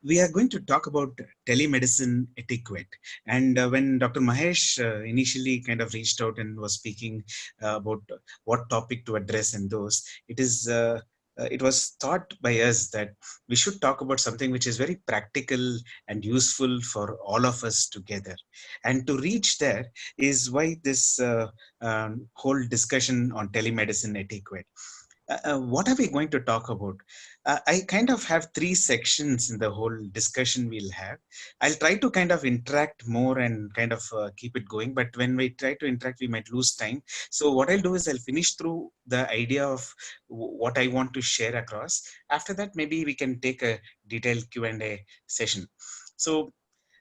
We are going to talk about telemedicine etiquette. And when Dr. Mahesh initially kind of reached out and was speaking about what topic to address and those, it was thought by us that we should talk about something which is very practical and useful for all of us together. And to reach there is why this whole discussion on telemedicine etiquette. What are we going to talk about? I kind of have three sections in the whole discussion we'll have. I'll try to kind of interact more and kind of keep it going. But when we try to interact, we might lose time. So what I'll do is I'll finish through the idea of what I want to share across. After that, maybe we can take a detailed Q&A session. So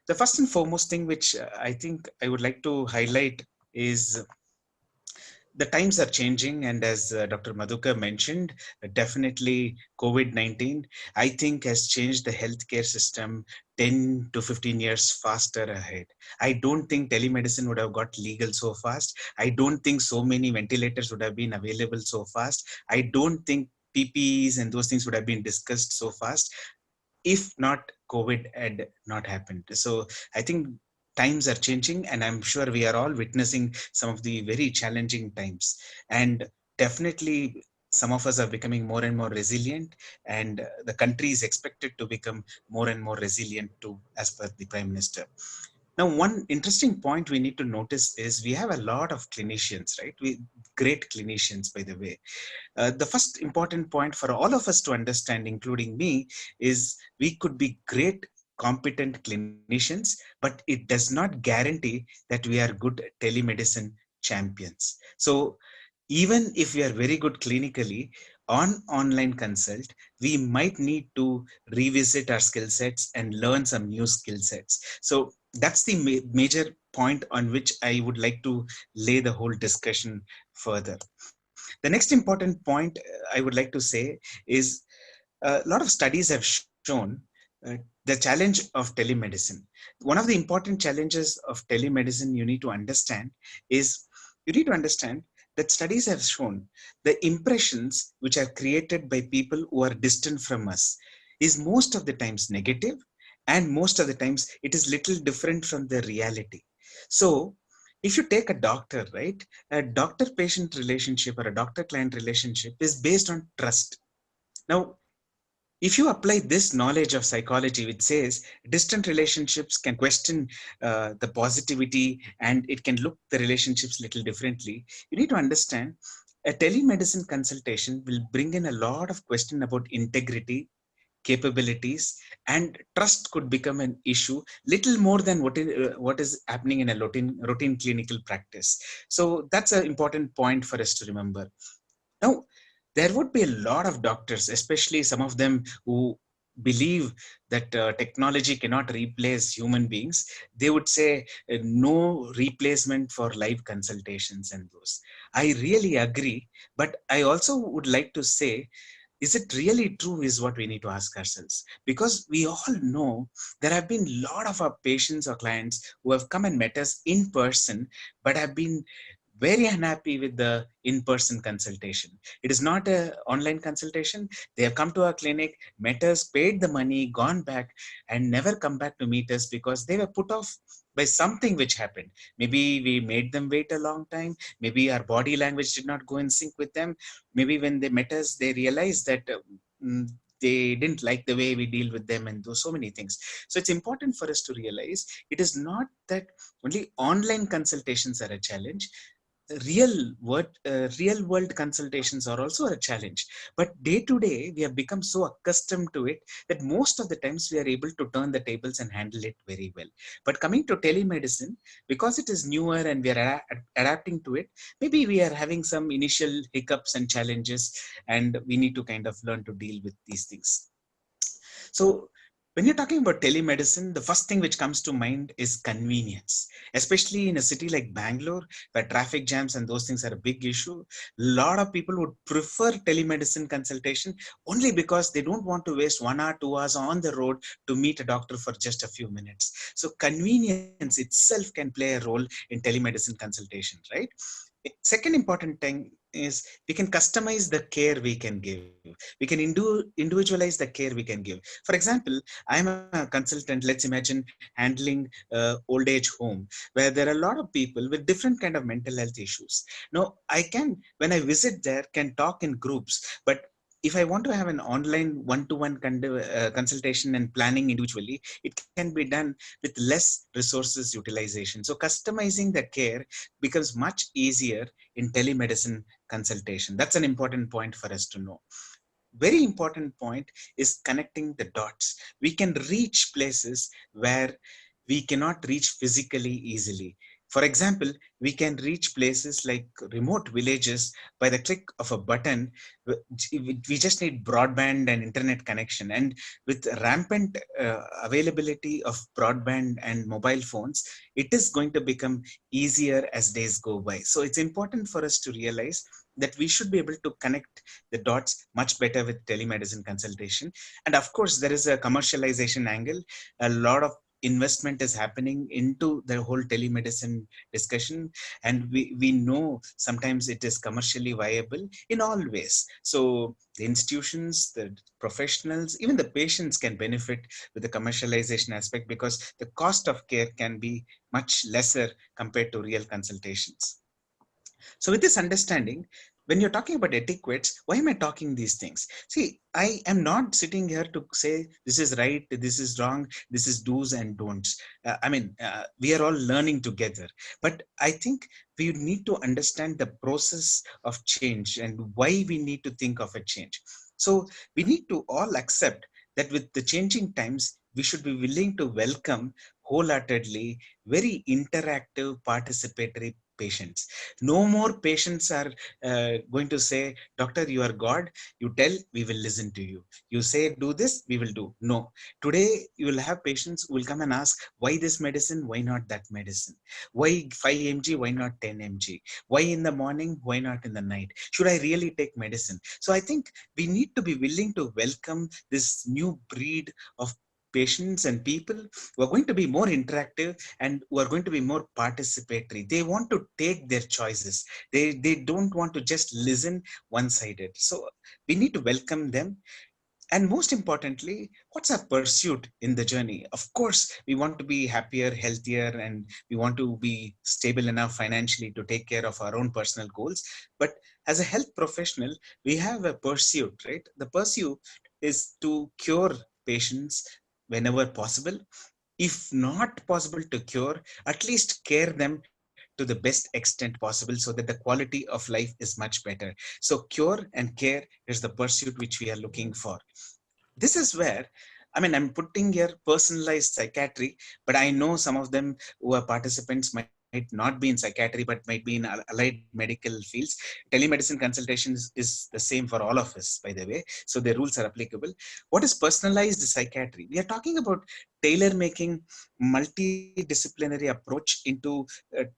the first and foremost thing which I think I would like to highlight is the times are changing, and as Dr. Madhukar mentioned, definitely COVID-19, I think, has changed the healthcare system 10 to 15 years faster ahead. I don't think telemedicine would have got legal so fast. I don't think so many ventilators would have been available so fast. I don't think PPEs and those things would have been discussed so fast if not COVID had not happened. So I think times are changing, and I'm sure we are all witnessing some of the very challenging times. And definitely, some of us are becoming more and more resilient, and the country is expected to become more and more resilient too, as per the Prime Minister. Now, one interesting point we need to notice is we have a lot of clinicians, right? Great clinicians, by the way. The first important point for all of us to understand, including me, is we could be great, competent clinicians, but it does not guarantee that we are good telemedicine champions. So even if we are very good clinically, on online consult, we might need to revisit our skill sets and learn some new skill sets. So that's the major point on which I would like to lay the whole discussion further. The next important point I would like to say is a lot of studies have shown the challenge of telemedicine. One of the important challenges of telemedicine you need to understand is you need to understand that studies have shown the impressions which are created by people who are distant from us is most of the times negative, and most of the times it is little different from the reality. So if you take a doctor, right, a doctor patient relationship or a doctor client relationship is based on trust. Now, if you apply this knowledge of psychology, which says distant relationships can question the positivity and it can look the relationships little differently, you need to understand a telemedicine consultation will bring in a lot of question about integrity, capabilities, and trust could become an issue little more than what is happening in a routine clinical practice. So that's an important point for us to remember. Now, there would be a lot of doctors, especially some of them who believe that technology cannot replace human beings. They would say no replacement for live consultations and those. I really agree, but I also would like to say, is it really true is what we need to ask ourselves, because we all know there have been a lot of our patients or clients who have come and met us in person but have been very unhappy with the in-person consultation. It is not an online consultation. They have come to our clinic, met us, paid the money, gone back, and never come back to meet us because they were put off by something which happened. Maybe we made them wait a long time. Maybe our body language did not go in sync with them. Maybe when they met us, they realized that they didn't like the way we deal with them, and those so many things. So it's important for us to realize it is not that only online consultations are a challenge. Real world consultations are also a challenge, but day to day we have become so accustomed to it that most of the times we are able to turn the tables and handle it very well. But coming to telemedicine, because it is newer and we are adapting to it, maybe we are having some initial hiccups and challenges, and we need to kind of learn to deal with these things. So when you're talking about telemedicine, the first thing which comes to mind is convenience, especially in a city like Bangalore, where traffic jams and those things are a big issue. A lot of people would prefer telemedicine consultation only because they don't want to waste 1 hour, 2 hours on the road to meet a doctor for just a few minutes. So convenience itself can play a role in telemedicine consultation, right? Second important thing is we can customize the care we can give. We can individualize the care we can give. For example, I'm a consultant, let's imagine handling old age home where there are a lot of people with different kind of mental health issues. Now I can, when I visit there, can talk in groups, but if I want to have an online one-to-one consultation and planning individually, it can be done with less resources utilization. So customizing the care becomes much easier in telemedicine consultation. That's an important point for us to know. Very important point is connecting the dots. We can reach places where we cannot reach physically easily. For example, we can reach places like remote villages by the click of a button. We just need broadband and internet connection. And with rampant availability of broadband and mobile phones, it is going to become easier as days go by. So it's important for us to realize that we should be able to connect the dots much better with telemedicine consultation. And of course, there is a commercialization angle. A lot of investment is happening into the whole telemedicine discussion, and we know sometimes it is commercially viable in all ways. So the institutions, the professionals, even the patients can benefit with the commercialization aspect, because the cost of care can be much lesser compared to real consultations. So with this understanding, when you're talking about etiquettes, why am I talking these things? See, I am not sitting here to say this is right, this is wrong, this is do's and don'ts. We are all learning together. But I think we need to understand the process of change and why we need to think of a change. So we need to all accept that with the changing times, we should be willing to welcome wholeheartedly very interactive participatory patients. No more patients are going to say, doctor, you are God, you tell, we will listen to you, you say do this, we will do. No, today you will have patients who will come and ask, why this medicine, why not that medicine, why 5 mg, why not 10 mg, why in the morning, why not in the night, should I really take medicine? So I think we need to be willing to welcome this new breed of patients and people who are going to be more interactive and who are going to be more participatory. They want to take their choices. They don't want to just listen one-sided. So we need to welcome them. And most importantly, what's our pursuit in the journey? Of course, we want to be happier, healthier, and we want to be stable enough financially to take care of our own personal goals. But as a health professional, we have a pursuit, right? The pursuit is to cure patients whenever possible. If not possible to cure, at least care them to the best extent possible so that the quality of life is much better. So cure and care is the pursuit which we are looking for. This is where, I'm putting here personalized psychiatry, but I know some of them who are participants might not be in psychiatry, but might be in allied medical fields. Telemedicine consultations is the same for all of us, by the way. So the rules are applicable. What is personalized psychiatry? We are talking about tailor making multidisciplinary approach into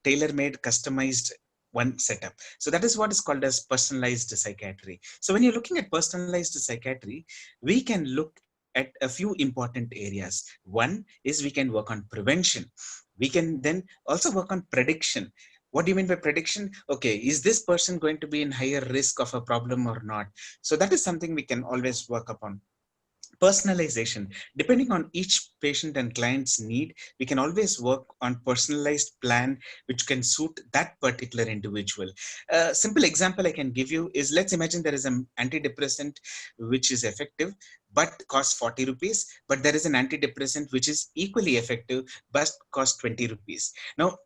tailor-made customized one setup. So that is what is called as personalized psychiatry. So when you're looking at personalized psychiatry, we can look at a few important areas. One is we can work on prevention. We can then also work on prediction. What do you mean by prediction? Okay, is this person going to be in higher risk of a problem or not? So that is something we can always work upon. Personalization, depending on each patient and client's need, we can always work on personalized plan which can suit that particular individual. A simple example I can give you is, let's imagine there is an antidepressant which is effective but costs 40 rupees, but there is an antidepressant which is equally effective but costs 20 rupees. Now,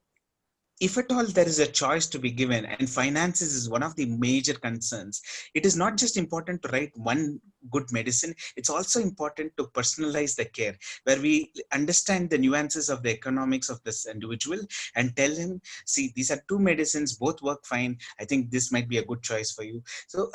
if at all there is a choice to be given, and finances is one of the major concerns, it is not just important to write one good medicine, it's also important to personalize the care, where we understand the nuances of the economics of this individual and tell him, see, these are two medicines, both work fine, I think this might be a good choice for you. So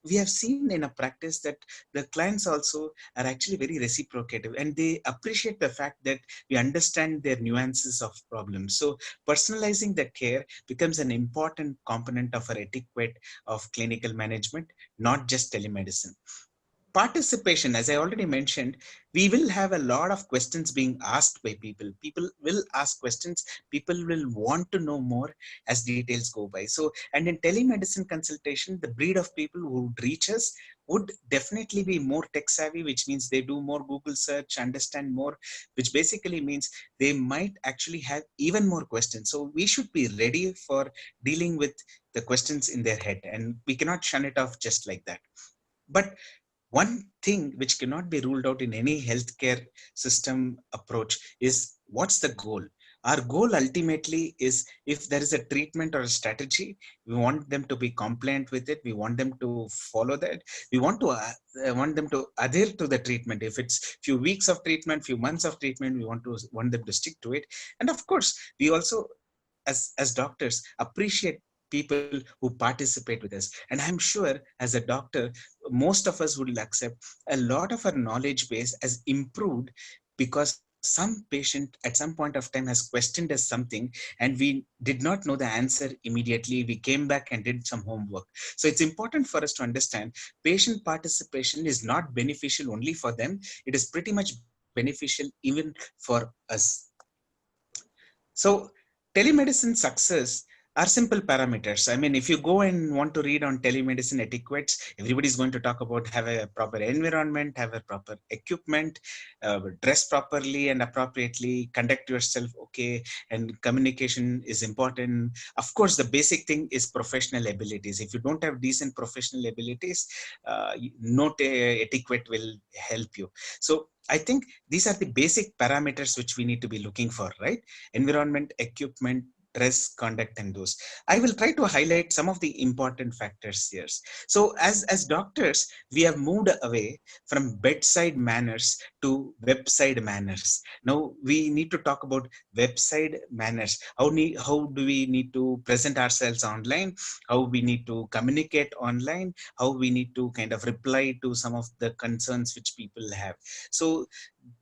we have seen in a practice that the clients also are actually very reciprocative, and they appreciate the fact that we understand their nuances of problems. So personalizing the care becomes an important component of our etiquette of clinical management, not just telemedicine. participation, as I already mentioned, we will have a lot of questions being asked by people. People will ask questions. People will want to know more as details go by. So, and in telemedicine consultation, the breed of people who would reach us would definitely be more tech savvy, which means they do more Google search, understand more, which basically means they might actually have even more questions. So we should be ready for dealing with the questions in their head, and we cannot shun it off just like that. But one thing which cannot be ruled out in any healthcare system approach is what's the goal. Our goal ultimately is, if there is a treatment or a strategy, we want them to be compliant with it. We want them to follow that. We want them to adhere to the treatment. If it's few weeks of treatment, few months of treatment, we want them to stick to it. And of course, we also, as doctors, appreciate people who participate with us. And I'm sure as a doctor, most of us would accept a lot of our knowledge base has improved because some patient at some point of time has questioned us something and we did not know the answer immediately. We came back and did some homework. So it's important for us to understand patient participation is not beneficial only for them. It is pretty much beneficial even for us. So telemedicine success are simple parameters. I mean, if you go and want to read on telemedicine etiquettes, everybody's going to talk about have a proper environment, have a proper equipment, dress properly and appropriately, conduct yourself okay, and communication is important. Of course, the basic thing is professional abilities. If you don't have decent professional abilities, no etiquette will help you. So I think these are the basic parameters which we need to be looking for, right? Environment, equipment, dress, conduct, and those. I will try to highlight some of the important factors here. So as doctors, we have moved away from bedside manners to website manners. Now we need to talk about website manners. How do we need to present ourselves online? How we need to communicate online? How we need to kind of reply to some of the concerns which people have. So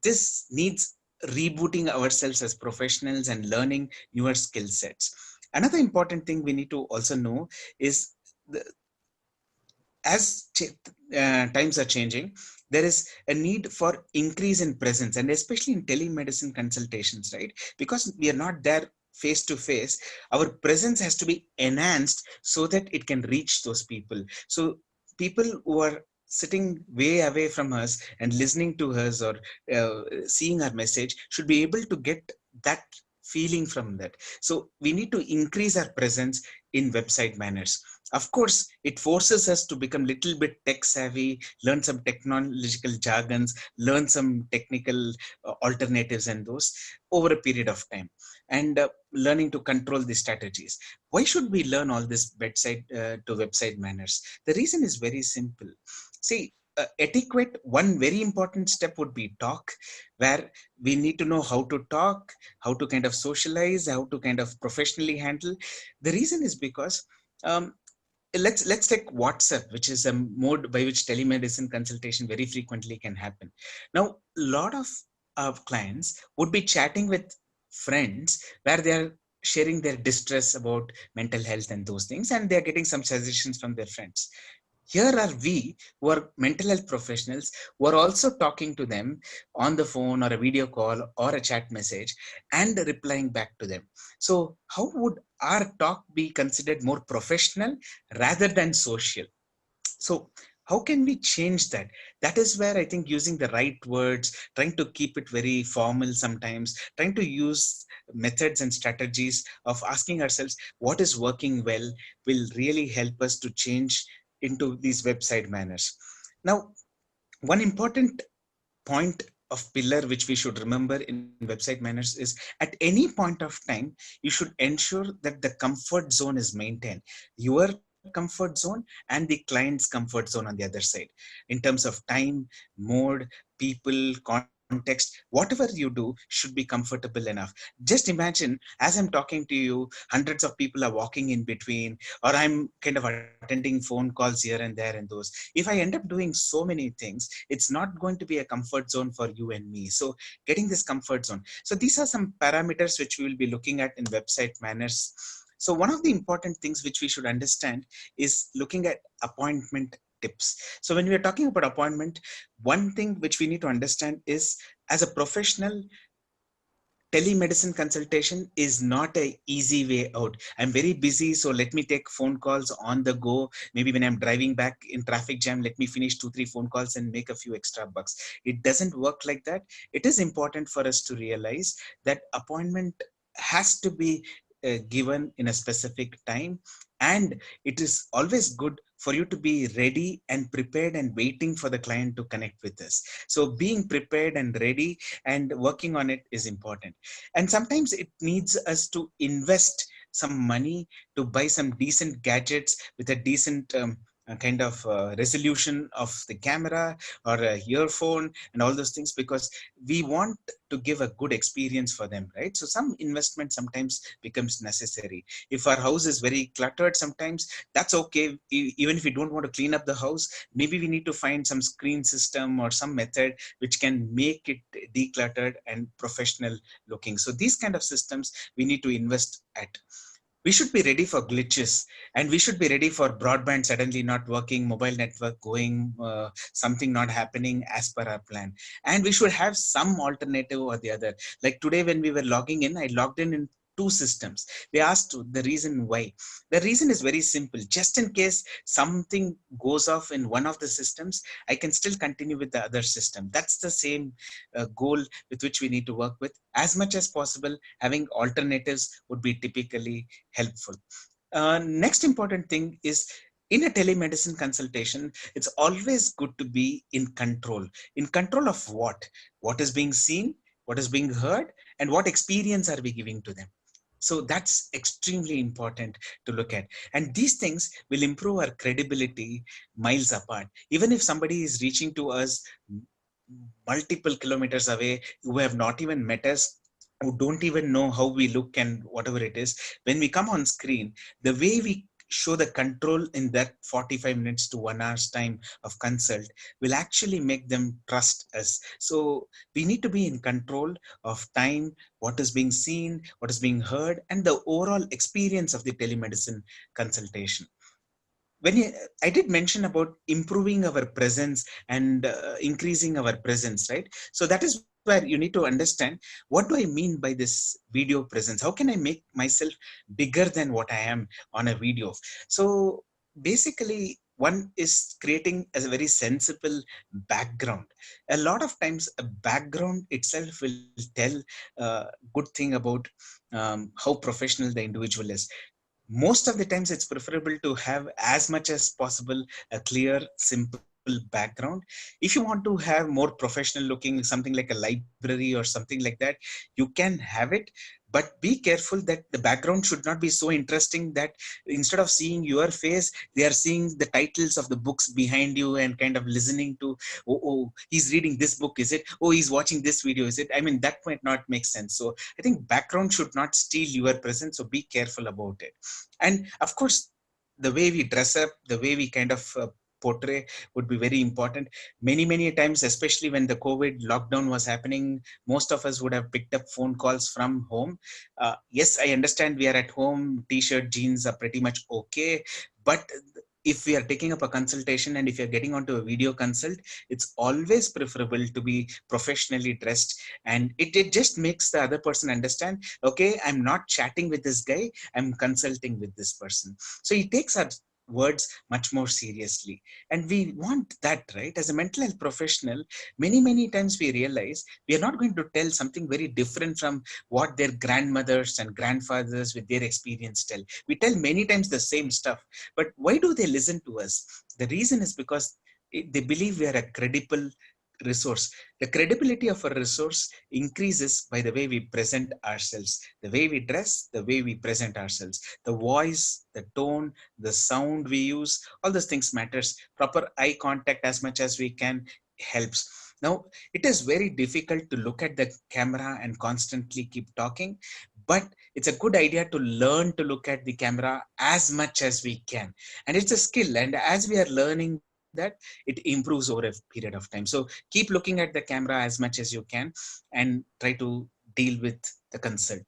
this needs rebooting ourselves as professionals and learning newer skill sets. Another important thing we need to also know is the, as times are changing, there is a need for increase in presence, and especially in telemedicine consultations, right? Because we are not there face to face, our presence has to be enhanced so that it can reach those people. So people who are sitting way away from us and listening to us or seeing our message should be able to get that feeling from that. So we need to increase our presence in website manners. Of course, it forces us to become little bit tech savvy, learn some technological jargons, learn some technical alternatives and those over a period of time, and learning to control the strategies. Why should we learn all this bedside to website manners? The reason is very simple. See, etiquette, one very important step would be talk, where we need to know how to talk, how to kind of socialize, how to kind of professionally handle. The reason is because let's take WhatsApp, which is a mode by which telemedicine consultation very frequently can happen. Now a lot of clients would be chatting with friends where they are sharing their distress about mental health and those things, and they're getting some suggestions from their friends. Here are we who are mental health professionals who are also talking to them on the phone or a video call or a chat message and replying back to them. So how would our talk be considered more professional rather than social? So how can we change that? That is where I think using the right words, trying to keep it very formal sometimes, trying to use methods and strategies of asking ourselves what is working well will really help us to change into these website manners. Now, one important point of pillar which we should remember in website manners is at any point of time, you should ensure that the comfort zone is maintained. Your comfort zone and the client's comfort zone on the other side, in terms of time, mode, people, context, whatever you do should be comfortable enough. Just imagine, as I'm talking to you, hundreds of people are walking in between, or I'm kind of attending phone calls here and there and those. If I end up doing so many things, it's not going to be a comfort zone for you and me. So getting this comfort zone. So these are some parameters which we will be looking at in website manners. So one of the important things which we should understand is looking at appointment tips. So when we are talking about appointment, one thing which we need to understand is, as a professional, telemedicine consultation is not a easy way out. I'm very busy, so let me take phone calls on the go. Maybe when I'm driving back in traffic jam, let me finish 2 3 phone calls and make a few extra bucks. It doesn't work like that. It is important for us to realize that appointment has to be given in a specific time, and it is always good for you to be ready and prepared and waiting for the client to connect with us. So being prepared and ready and working on it is important. And sometimes it needs us to invest some money to buy some decent gadgets with a decent kind of resolution of the camera or a earphone and all those things, because we want to give a good experience for them, right? So some investment sometimes becomes necessary. If our house is very cluttered, sometimes that's okay. Even if we don't want to clean up the house, maybe we need to find some screen system or some method which can make it decluttered and professional looking. So these kind of systems we need to invest at. We should be ready for glitches, and we should be ready for broadband suddenly not working, mobile network going, something not happening as per our plan. And we should have some alternative or the other. Like today when we were logging in, I logged in two systems. They asked the reason why. The reason is very simple. Just in case something goes off in one of the systems, I can still continue with the other system. That's the same goal with which we need to work with. As much as possible, having alternatives would be typically helpful. Next important thing is, in a telemedicine consultation, it's always good to be in control. In control of what? What is being seen, what is being heard, and what experience are we giving to them? So that's extremely important to look at. And these things will improve our credibility miles apart. Even if somebody is reaching to us multiple kilometers away, who have not even met us, who don't even know how we look and whatever it is, when we come on screen, the way we show the control in that 45 minutes to 1 hour's time of consult will actually make them trust us. So we need to be in control of time, what is being seen, what is being heard, and the overall experience of the telemedicine consultation. I did mention about improving our presence and increasing our presence, right? So that is where you need to understand, what do I mean by this video presence? How can I make myself bigger than what I am on a video? So basically, one is creating as a very sensible background. A lot of times a background itself will tell a good thing about how professional the individual is. Most of the times it's preferable to have as much as possible a clear, simple background. If you want to have more professional looking, something like a library or something like that, you can have it. But be careful that the background should not be so interesting that instead of seeing your face, they are seeing the titles of the books behind you and kind of listening to, oh, he's reading this book, is it? Oh, he's watching this video, is it? I mean, that might not make sense. So I think background should not steal your presence. So be careful about it. And of course, the way we dress up, the way we kind of portray would be very important. Many times, especially when the COVID lockdown was happening, most of us would have picked up phone calls from home. Yes, I understand we are at home, t-shirt, jeans are pretty much okay. But if we are taking up a consultation and if you're getting onto a video consult, it's always preferable to be professionally dressed. And it just makes the other person understand, okay, I'm not chatting with this guy, I'm consulting with this person. So he takes our words much more seriously. And we want that, right? As a mental health professional, many times we realize we are not going to tell something very different from what their grandmothers and grandfathers with their experience tell. We tell many times the same stuff. But why do they listen to us? The reason is because they believe we are a credible resource. The credibility of a resource increases by the way we present ourselves, the way we dress, the way we present ourselves, the voice, the tone, the sound we use, all those things matters. Proper eye contact as much as we can helps. Now, it is very difficult to look at the camera and constantly keep talking, but it's a good idea to learn to look at the camera as much as we can. And it's a skill. And as we are learning that, it improves over a period of time. So keep looking at the camera as much as you can and try to deal with the consult.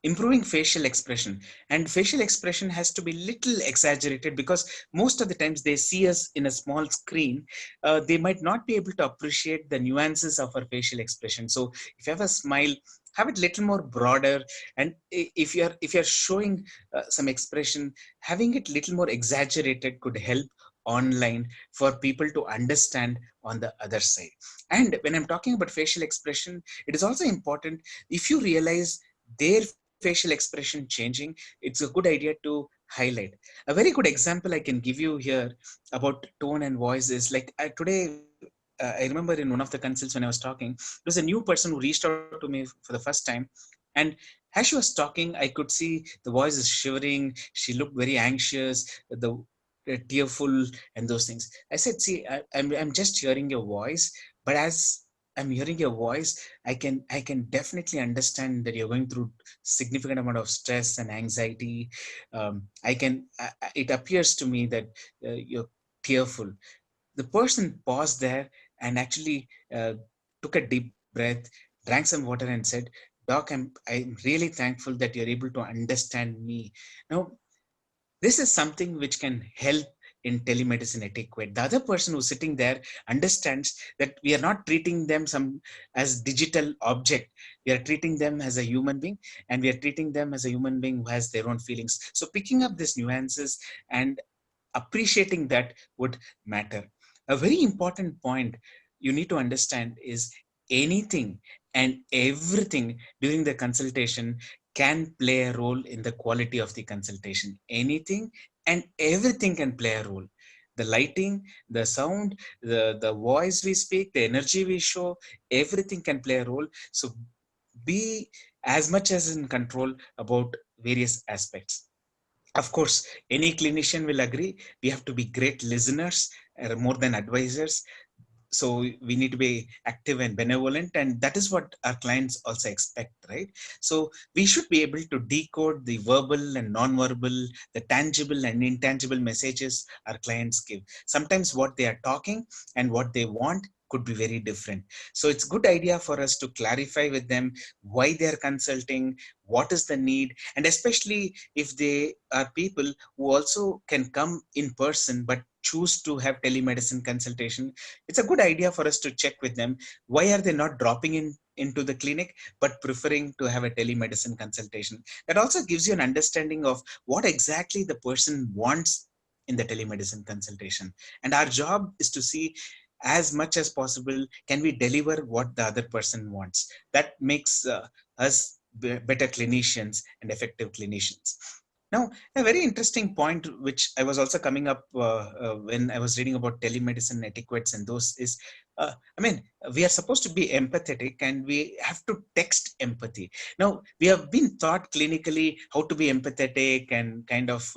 improving facial expression, and facial expression has to be little exaggerated, because most of the times they see us in a small screen. They might not be able to appreciate the nuances of our facial expression. So if you have a smile, have it little more broader, and if you're showing some expression, having it little more exaggerated could help online for people to understand on the other side. And when I'm talking about facial expression, it is also important, if you realize their facial expression changing, it's a good idea to highlight. A very good example I can give you here about tone and voice is like today, I remember in one of the consults when I was talking, there was a new person who reached out to me for the first time. And as she was talking, I could see the voice is shivering. She looked very anxious, tearful, and those things. I said, see, I'm just hearing your voice, but as I'm hearing your voice, I can definitely understand that you're going through significant amount of stress and anxiety. It appears to me that you're tearful. The person paused there and actually took a deep breath, drank some water, and said, Doc, I'm really thankful that you're able to understand me. Now, this is something which can help in telemedicine etiquette. The other person who's sitting there understands that we are not treating them as digital object. We are treating them as a human being, and we are treating them as a human being who has their own feelings. So picking up these nuances and appreciating that would matter. A very important point you need to understand is anything and everything during the consultation can play a role in the quality of the consultation. Anything and everything can play a role. The lighting, the sound, the voice we speak, the energy we show, everything can play a role. So be as much as in control about various aspects. Of course, any clinician will agree we have to be great listeners, more than advisors. So we need to be active and benevolent, and that is what our clients also expect, right? So we should be able to decode the verbal and non-verbal, the tangible and intangible messages our clients give. Sometimes what they are talking and what they want could be very different. So it's good idea for us to clarify with them why they are consulting, what is the need, and especially if they are people who also can come in person but choose to have telemedicine consultation. It's a good idea for us to check with them, why are they not dropping in into the clinic but preferring to have a telemedicine consultation. That also gives you an understanding of what exactly the person wants in the telemedicine consultation, and our job is to see as much as possible can we deliver what the other person wants. That makes us better clinicians and effective clinicians. Now, a very interesting point, which I was also coming up when I was reading about telemedicine etiquettes and those, is, I mean, we are supposed to be empathetic and we have to text empathy. Now, we have been taught clinically how to be empathetic, and kind of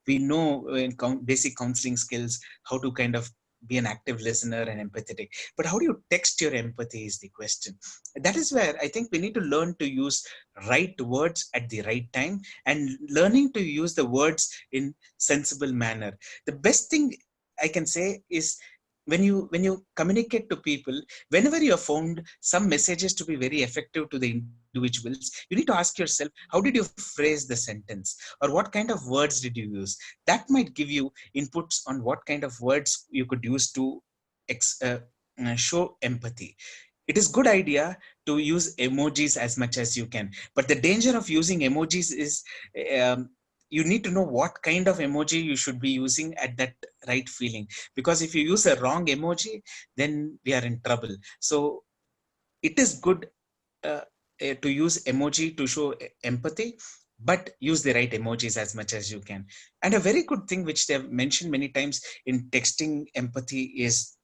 we know in basic counseling skills how to kind of be an active listener and empathetic. But how do you text your empathy is the question. That is where I think we need to learn to use right words at the right time, and learning to use the words in sensible manner. The best thing I can say is, when you communicate to people, whenever you have found some messages to be very effective to the individuals, you need to ask yourself, how did you phrase the sentence, or what kind of words did you use? That might give you inputs on what kind of words you could use to show empathy. It is good idea to use emojis as much as you can, but the danger of using emojis is, um, you need to know what kind of emoji you should be using at that right feeling, because if you use a wrong emoji, then we are in trouble. So it is good to use emoji to show empathy, but use the right emojis as much as you can. And a very good thing which they've mentioned many times in texting empathy is,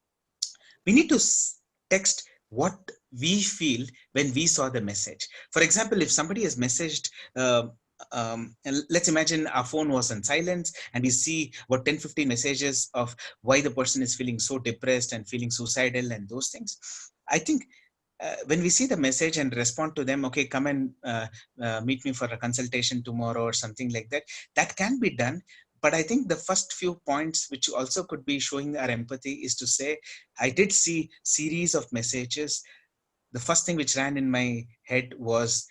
we need to text what we feel when we saw the message. For example, if somebody has messaged, and let's imagine our phone was on silence and we see about 10-15 messages of why the person is feeling so depressed and feeling suicidal and those things. I think when we see the message and respond to them, okay, come and meet me for a consultation tomorrow or something like that, that can be done. But I think the first few points which also could be showing our empathy is to say, I did see series of messages. The first thing which ran in my head was,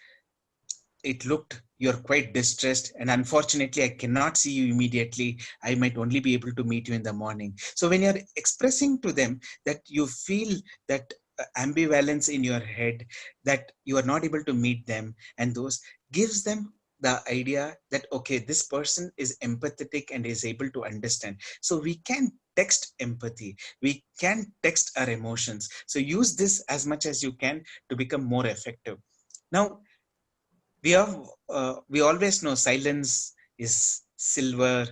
it looked you're quite distressed, and unfortunately I cannot see you immediately. I might only be able to meet you in the morning. So when you're expressing to them that you feel that ambivalence in your head, that you are not able to meet them, and those gives them the idea that okay, this person is empathetic and is able to understand. So we can text empathy, we can text our emotions. So use this as much as you can to become more effective. Now we always know silence is silver,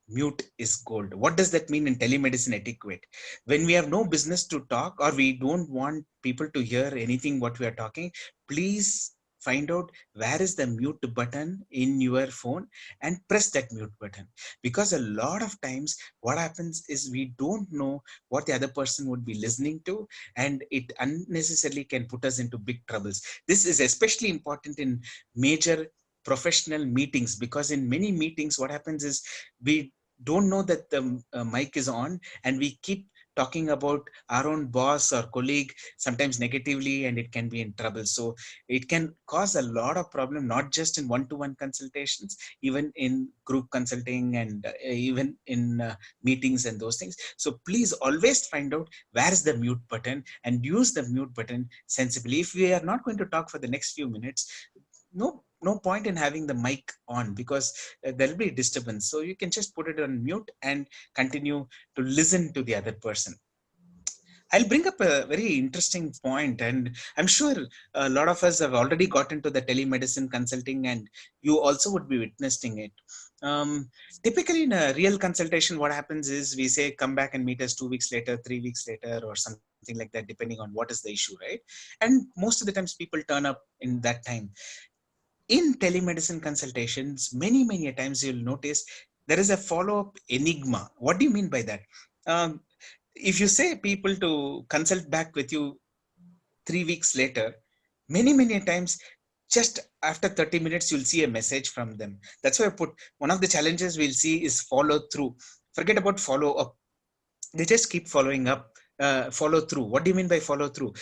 mute is gold. What does that mean in telemedicine etiquette? When we have no business to talk, or we don't want people to hear anything what we are talking, please find out where is the mute button in your phone and press that mute button. Because a lot of times what happens is we don't know what the other person would be listening to, and it unnecessarily can put us into big troubles. This is especially important in major professional meetings, because in many meetings what happens is we don't know that the mic is on, and we keep talking about our own boss or colleague, sometimes negatively, and it can be in trouble. So it can cause a lot of problem, not just in one-to-one consultations, even in group consulting, and even in meetings and those things. So please always find out where is the mute button and use the mute button sensibly. If we are not going to talk for the next few minutes, no point in having the mic on, because there'll be disturbance. So you can just put it on mute and continue to listen to the other person. I'll bring up a very interesting point, and I'm sure a lot of us have already got into the telemedicine consulting, and you also would be witnessing it. Typically in a real consultation, what happens is we say come back and meet us 2 weeks later, 3 weeks later, or something like that, depending on what is the issue, right? And most of the times people turn up in that time. In telemedicine consultations, many a times you'll notice there is a follow-up enigma. What do you mean by that? um, if you say people to consult back with you 3 weeks later, many times just after 30 minutes you'll see a message from them. That's why I put one of the challenges we'll see is follow through. Forget about follow up, they just keep following up. Follow through, what do you mean by follow through?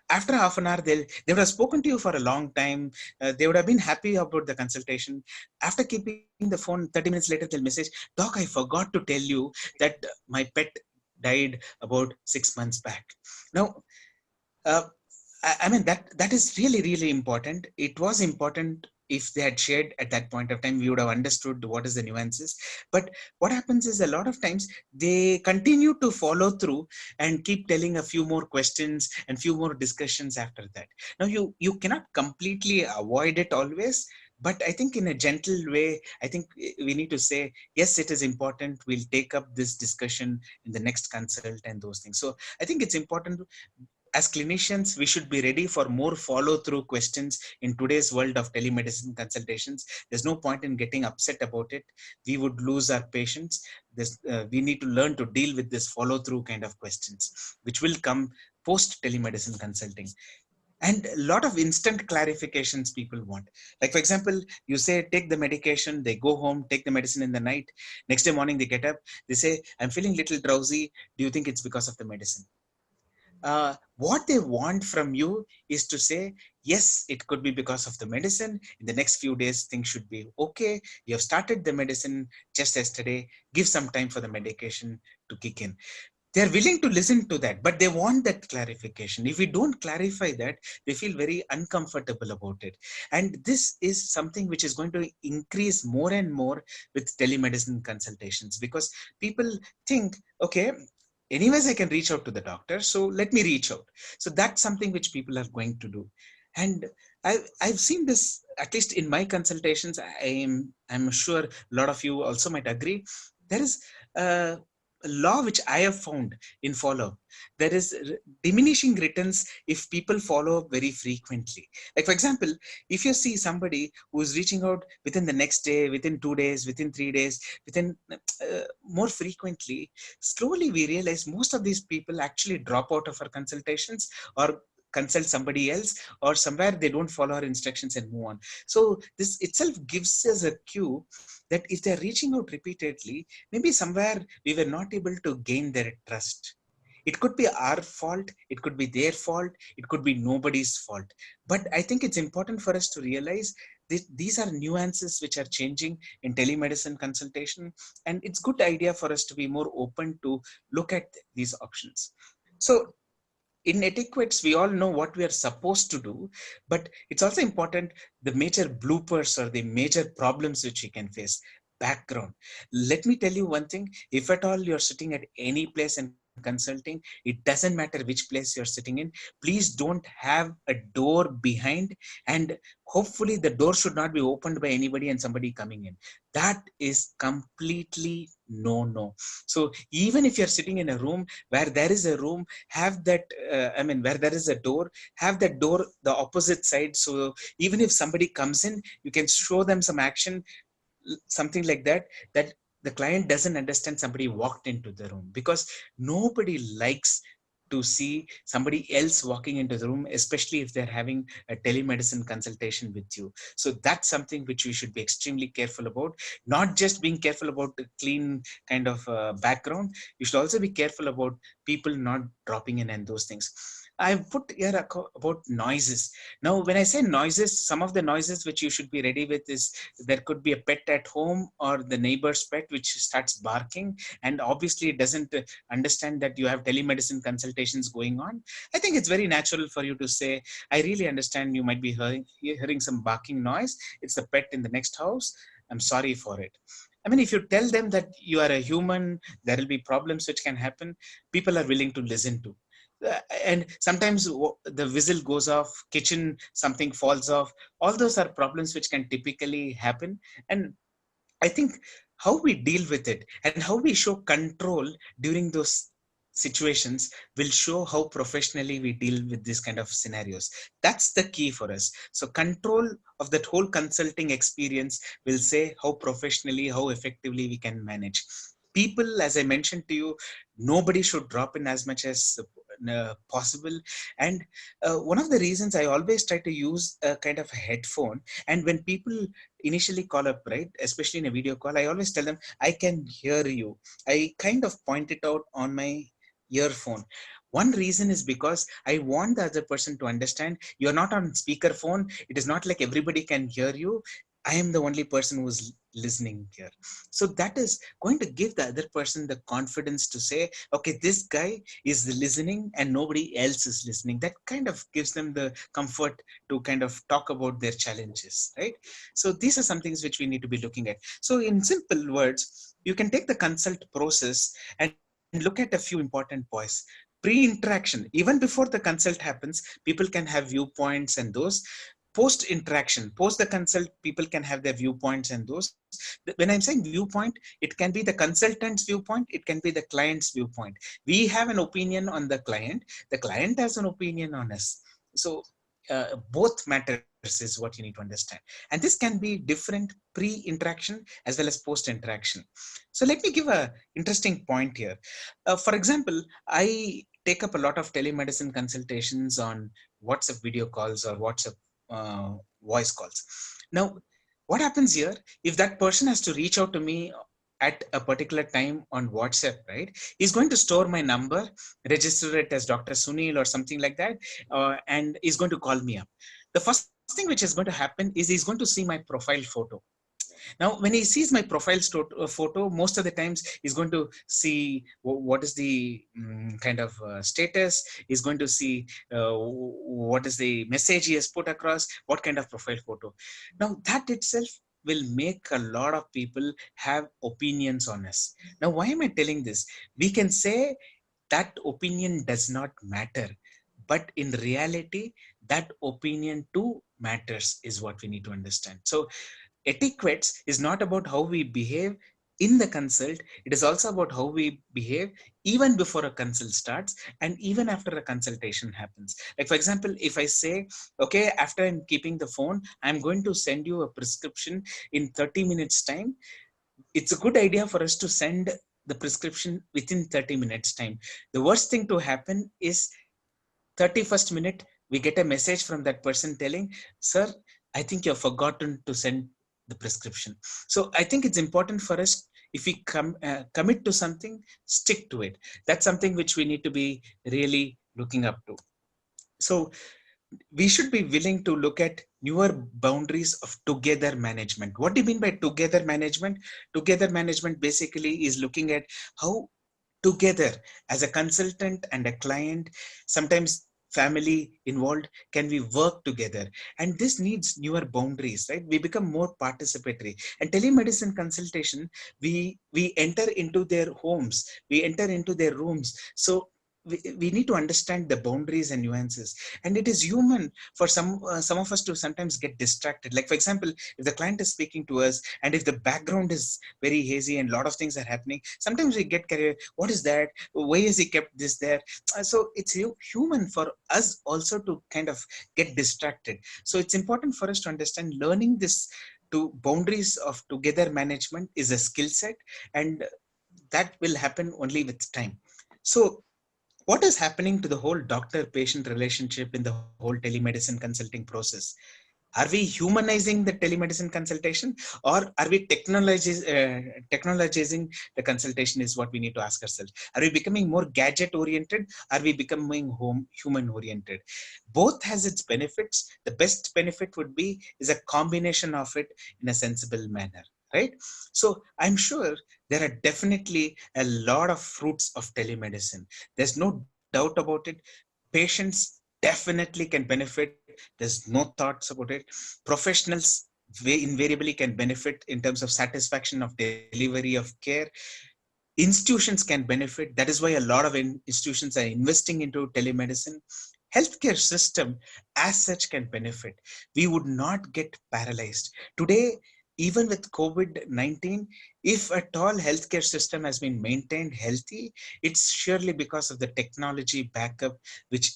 After half an hour they would have spoken to you for a long time. They would have been happy about the consultation. After keeping the phone 30 minutes later, they'll message, doc, I forgot to tell you that my pet died about 6 months back. Now uh, I mean that is really important. It was important. If they had shared at that point of time, we would have understood what is the nuances. But what happens is a lot of times they continue to follow through and keep telling a few more questions and few more discussions after that. Now you cannot completely avoid it always, but I think in a gentle way, I think we need to say, yes, it is important. We'll take up this discussion in the next consult and those things. So I think it's important as clinicians, we should be ready for more follow-through questions in today's world of telemedicine consultations. There's no point in getting upset about it. We would lose our patients. We need to learn to deal with this follow-through kind of questions, which will come post-telemedicine consulting. And a lot of instant clarifications people want. Like, for example, you say, take the medication, they go home, take the medicine in the night. Next day morning, they get up, they say, I'm feeling a little drowsy. Do you think it's because of the medicine? What they want from you is to say, yes, it could be because of the medicine. In the next few days, things should be okay. You have started the medicine just yesterday. Give some time for the medication to kick in. They're willing to listen to that, but they want that clarification. If we don't clarify that, they feel very uncomfortable about it. And this is something which is going to increase more and more with telemedicine consultations, because people think, okay, anyways, I can reach out to the doctor, so let me reach out. So that's something which people are going to do. And I've seen this, at least in my consultations. I'm sure a lot of you also might agree. There is a law which I have found in follow-up. There is diminishing returns if people follow up very frequently. Like, for example, if you see somebody who's reaching out within the next day, within 2 days, within 3 days, within more frequently, slowly we realize most of these people actually drop out of our consultations, or consult somebody else, or somewhere they don't follow our instructions and move on. So this itself gives us a cue that if they're reaching out repeatedly, maybe somewhere we were not able to gain their trust. It could be our fault, it could be their fault, it could be nobody's fault. But I think it's important for us to realize these are nuances which are changing in telemedicine consultation, and it's good idea for us to be more open to look at these options. So in etiquettes, we all know what we are supposed to do, but it's also important the major bloopers or the major problems which we can face. Background. Let me tell you one thing: if at all you're sitting at any place and consulting, it doesn't matter which place you're sitting in, please don't have a door behind, and hopefully the door should not be opened by anybody and somebody coming in. That is completely no. So even if you're sitting in a room where there is a room, have that where there is a door, have that door the opposite side, so even if somebody comes in, you can show them some action, something like that, that the client doesn't understand somebody walked into the room, because nobody likes to see somebody else walking into the room, especially if they're having a telemedicine consultation with you. So that's something which we should be extremely careful about. Not just being careful about the clean kind of background, you should also be careful about people not dropping in and those things. I've put here about noises. Now, when I say noises, some of the noises which you should be ready with is there could be a pet at home or the neighbor's pet which starts barking, and obviously it doesn't understand that you have telemedicine consultations going on. I think it's very natural for you to say, I really understand you might be hearing some barking noise. It's the pet in the next house. I'm sorry for it. I mean, if you tell them that you are a human, there will be problems which can happen, people are willing to listen to. And sometimes the whistle goes off, kitchen, something falls off. All those are problems which can typically happen. And I think how we deal with it and how we show control during those situations will show how professionally we deal with this kind of scenarios. That's the key for us. So control of that whole consulting experience will say how professionally, how effectively we can manage. People, as I mentioned to you, nobody should drop in as much as possible. And one of the reasons I always try to use a kind of a headphone, and when people initially call up, right, especially in a video call, I always tell them, I can hear you. I kind of point it out on my earphone. One reason is because I want the other person to understand you're not on speakerphone. It is not like everybody can hear you. I am the only person who's listening here. So that is going to give the other person the confidence to say, okay, this guy is listening and nobody else is listening. That kind of gives them the comfort to kind of talk about their challenges, right? So these are some things which we need to be looking at. So in simple words, you can take the consult process and look at a few important points. Pre-interaction, even before the consult happens, people can have viewpoints and those. Post-interaction, post the consult, people can have their viewpoints and those. When I'm saying viewpoint, it can be the consultant's viewpoint, it can be the client's viewpoint. We have an opinion on the client has an opinion on us. So both matters is what you need to understand. And this can be different pre-interaction as well as post-interaction. So let me give a interesting point here. For example, I take up a lot of telemedicine consultations on WhatsApp video calls or WhatsApp voice calls. Now, what happens here, if that person has to reach out to me at a particular time on WhatsApp, right? He's going to store my number, register it as Dr. Sunil or something like that, and he's going to call me up. The first thing which is going to happen is he's going to see my profile photo. Now, when he sees my profile photo, most of the times he's going to see what is the kind of status. He's going to see what is the message he has put across, what kind of profile photo. Now, that itself will make a lot of people have opinions on us. Now, why am I telling this? We can say that opinion does not matter, but in reality, that opinion too matters is what we need to understand. So etiquettes is not about how we behave in the consult. It is also about how we behave even before a consult starts and even after a consultation happens. Like, for example, if I say, okay, after I'm keeping the phone, I'm going to send you a prescription in 30 minutes time. It's a good idea for us to send the prescription within 30 minutes time. The worst thing to happen is 31st minute, we get a message from that person telling, sir, I think you've forgotten to send the prescription. So I think it's important for us, If we commit to something, stick to it. That's something which we need to be really looking up to. So we should be willing to look at newer boundaries of together management. What do you mean by together management? Together management basically is looking at how together, as a consultant and a client, sometimes family involved, can we work together? And this needs newer boundaries, right? We become more participatory. And telemedicine consultation, we enter into their homes, we enter into their rooms. So we need to understand the boundaries and nuances. And it is human for some of us to sometimes get distracted. Like, for example, if the client is speaking to us and if the background is very hazy and a lot of things are happening, sometimes we get carried. What is that? Why has he kept this there? So it's human for us also to kind of get distracted. So it's important for us to understand learning this to boundaries of together management is a skill set, and that will happen only with time. So what is happening to the whole doctor patient relationship in the whole telemedicine consulting process? Are we humanizing the telemedicine consultation, or are we technologizing the consultation, is what we need to ask ourselves. Are we becoming more gadget oriented? Are we becoming home human oriented? Both has its benefits. The best benefit would be is a combination of it in a sensible manner, right? So I'm sure there are definitely a lot of fruits of telemedicine. There's no doubt about it. Patients definitely can benefit. There's no thoughts about it. Professionals invariably can benefit in terms of satisfaction of delivery of care. Institutions can benefit. That is why a lot of institutions are investing into telemedicine. Healthcare system as such can benefit. We would not get paralyzed today. Even with COVID-19, if at all healthcare system has been maintained healthy, it's surely because of the technology backup which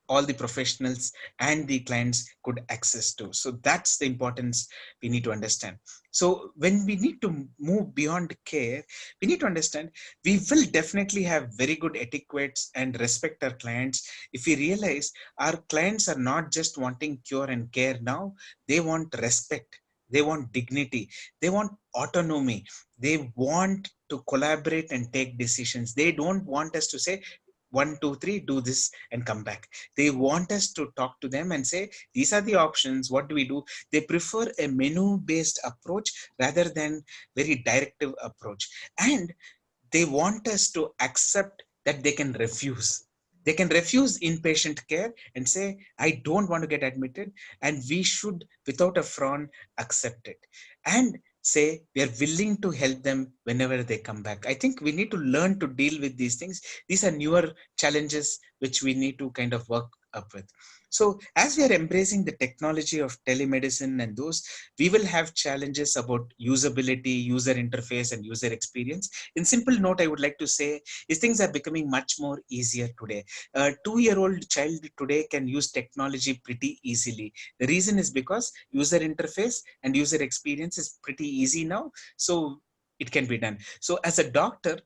all the professionals and the clients could access to. So that's the importance we need to understand. So when we need to move beyond care, we need to understand we will definitely have very good etiquettes and respect our clients if we realize our clients are not just wanting cure and care now. They want respect, they want dignity, they want autonomy, they want to collaborate and take decisions. They don't want us to say 1 2 3 do this and come back. They want us to talk to them and say, these are the options, what do we do? They prefer a menu based approach rather than very directive approach. And they want us to accept that they can refuse. They can refuse inpatient care and say, I don't want to get admitted, and we should without a frown accept it and say we are willing to help them whenever they come back. I think we need to learn to deal with these things. These are newer challenges which we need to kind of work up with. So as we are embracing the technology of telemedicine and those, we will have challenges about usability, user interface, and user experience. In simple note, I would like to say is things are becoming much more easier today. A 2-year-old child today can use technology pretty easily. The reason is because user interface and user experience is pretty easy now. So it can be done. So as a doctor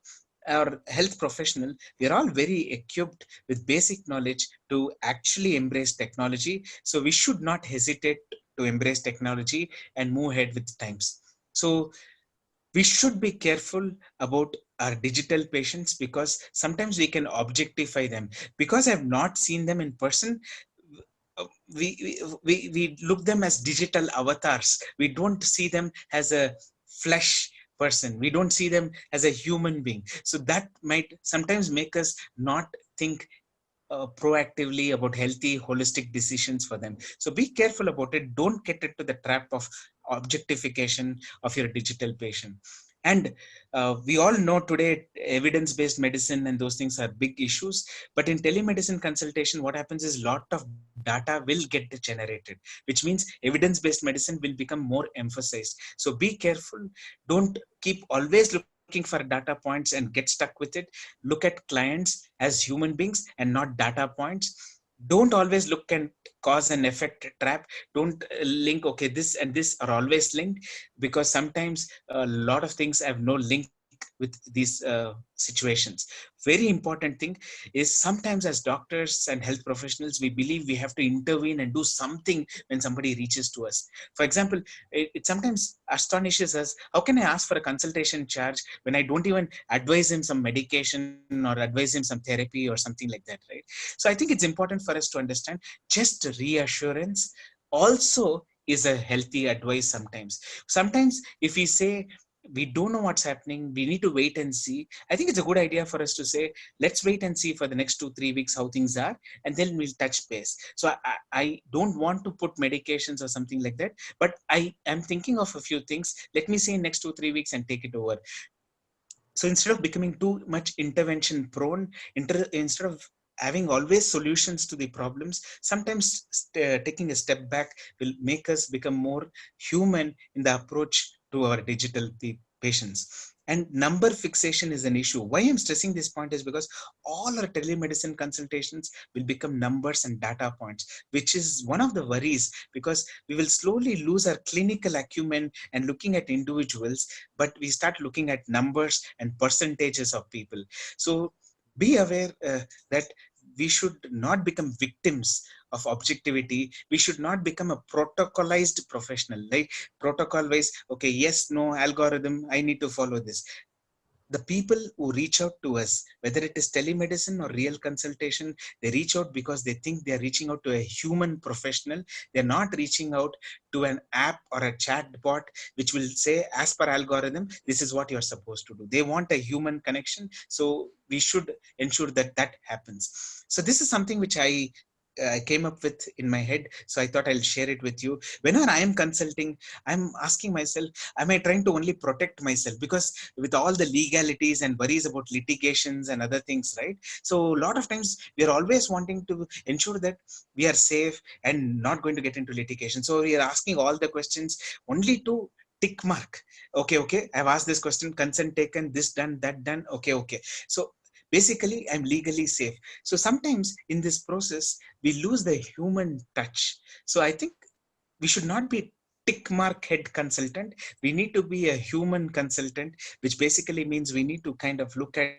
or health professional, we are all very equipped with basic knowledge to actually embrace technology. So we should not hesitate to embrace technology and move ahead with times. So we should be careful about our digital patients, because sometimes we can objectify them. Because I've not seen them in person, we look them as digital avatars. We don't see them as a flesh person. We don't see them as a human being. So that might sometimes make us not think proactively about healthy holistic decisions for them. So be careful about it. Don't get into the trap of objectification of your digital patient. And we all know today evidence-based medicine and those things are big issues. But in telemedicine consultation, what happens is a lot of data will get generated, which means evidence-based medicine will become more emphasized. So be careful. Don't keep always looking for data points and get stuck with it. Look at clients as human beings and not data points. Don't always look at cause and effect trap. Don't link, okay, this and this are always linked, because sometimes a lot of things have no link with these situations. Very important thing is sometimes as doctors and health professionals, we believe we have to intervene and do something when somebody reaches to us. For example, it sometimes astonishes us. How can I ask for a consultation charge when I don't even advise him some medication or advise him some therapy or something like that, right? So I think it's important for us to understand just reassurance also is a healthy advice sometimes. Sometimes if we say we don't know what's happening, we need to wait and see, I think it's a good idea for us to say, let's wait and see for the next 2-3 weeks how things are, and then we'll touch base. So I don't want to put medications or something like that, but I am thinking of a few things. Let me say next 2-3 weeks and take it over. So instead of becoming too much intervention prone, instead of having always solutions to the problems, sometimes taking a step back will make us become more human in the approach to our digital patients. And number fixation is an issue. Why I'm stressing this point is because all our telemedicine consultations will become numbers and data points, which is one of the worries, because we will slowly lose our clinical acumen and looking at individuals, but we start looking at numbers and percentages of people. So be aware that we should not become victims of objectivity. We should not become a protocolized professional, like protocol wise, okay, yes, no, algorithm, I need to follow this. The people who reach out to us, whether it is telemedicine or real consultation, they reach out because they think they are reaching out to a human professional. They're not reaching out to an app or a chat bot which will say, as per algorithm, this is what you're supposed to do. They want a human connection. So we should ensure that that happens. So this is something which I came up with in my head. So I thought I'll share it with you. Whenever I am consulting, I'm asking myself, am I trying to only protect myself? Because with all the legalities and worries about litigations and other things, right? So a lot of times we are always wanting to ensure that we are safe and not going to get into litigation. So we are asking all the questions only to tick mark. Okay, I've asked this question, consent taken, this done, that done. Okay. So basically I'm legally safe. So sometimes in this process we lose the human touch. So I think we should not be tick mark head consultant. We need to be a human consultant, which basically means we need to kind of look at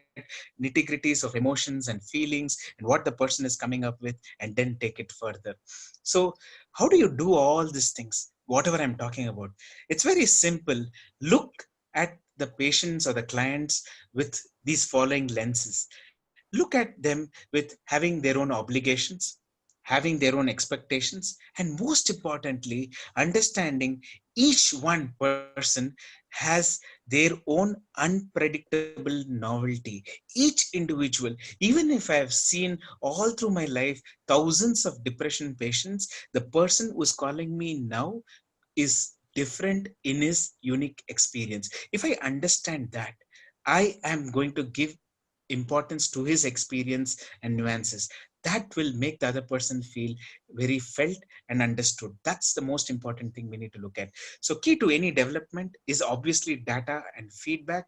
nitty-gritties of emotions and feelings and what the person is coming up with, and then take it further. So how do you do all these things, whatever I'm talking about? It's very simple. Look at the patients or the clients with these following lenses. Look at them with having their own obligations, having their own expectations, and most importantly, understanding each one person has their own unpredictable novelty. Each individual, even if I have seen all through my life thousands of depression patients, the person who's calling me now is different in his unique experience. If I understand that, I am going to give importance to his experience and nuances. That will make the other person feel very felt and understood. That's the most important thing we need to look at. So key to any development is obviously data and feedback.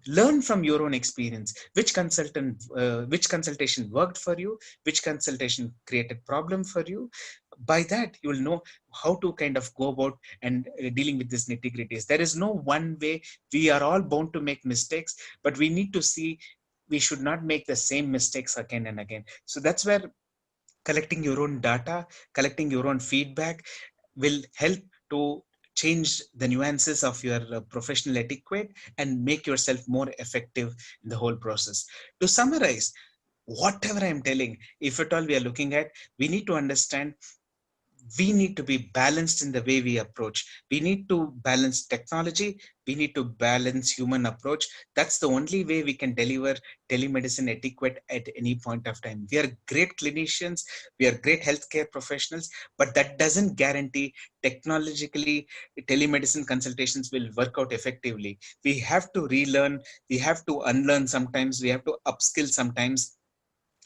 Learn from your own experience, which consultation worked for you, which consultation created problem for you. By that you will know how to kind of go about and dealing with this nitty gritties. There is no one way. We are all bound to make mistakes, but we need to see we should not make the same mistakes again and again. So that's where collecting your own data, collecting your own feedback will help to change the nuances of your professional etiquette and make yourself more effective in the whole process. To summarize, whatever I'm telling, if at all we are looking at, we need to understand we need to be balanced in the way we approach. We need to balance technology. We need to balance human approach. That's the only way we can deliver telemedicine etiquette at any point of time. We are great clinicians. We are great healthcare professionals, but that doesn't guarantee technologically telemedicine consultations will work out effectively. We have to relearn. We have to unlearn sometimes. We have to upskill sometimes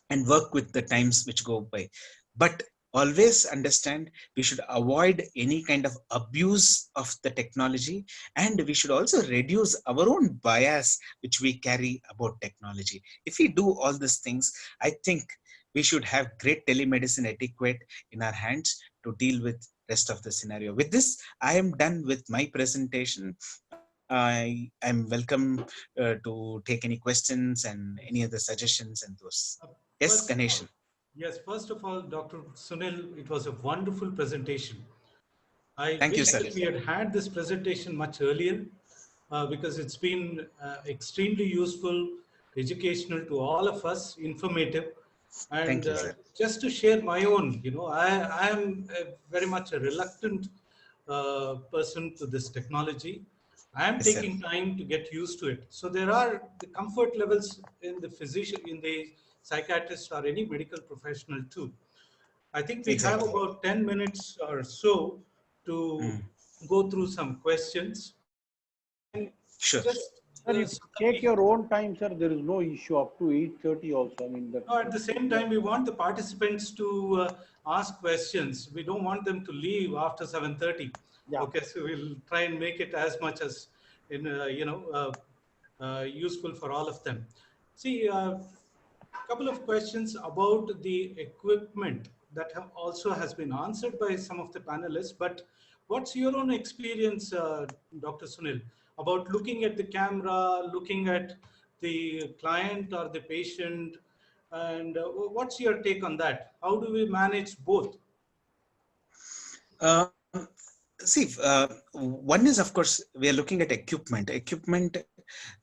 and work with the times which go by. But always understand we should avoid any kind of abuse of the technology, and we should also reduce our own bias which we carry about technology. If we do all these things, I think we should have great telemedicine etiquette in our hands to deal with rest of the scenario. With this, I am done with my presentation. I'm welcome to take any questions and any other suggestions and those. Yes, First of Ganesh. all, yes, first of all, Dr. Sunil, it was a wonderful presentation. I Thank you, wish sir. that we had had this presentation much earlier because it's been extremely useful, educational to all of us, informative. And Thank you, sir. just to share my own, I am very much a reluctant person to this technology. I am Yes, sir. taking time to get used to it. So there are the comfort levels in the physician, in the psychiatrist, or any medical professional too. I think we have Exactly. about 10 minutes or so to Mm. go through some questions. And Sure. just Sir, you so that take we, your own time, sir. There is no issue up to 8:30 also. I mean, at the same time, we want the participants to ask questions. We don't want them to leave after 7:30. yeah. Okay, so we'll try and make it as much as useful for all of them. See, couple of questions about the equipment that have also has been answered by some of the panelists, but what's your own experience, Dr. Sunil, about looking at the camera, looking at the client or the patient, and what's your take on that? How do we manage both? Um, See, one is, of course, we are looking at equipment. Equipment,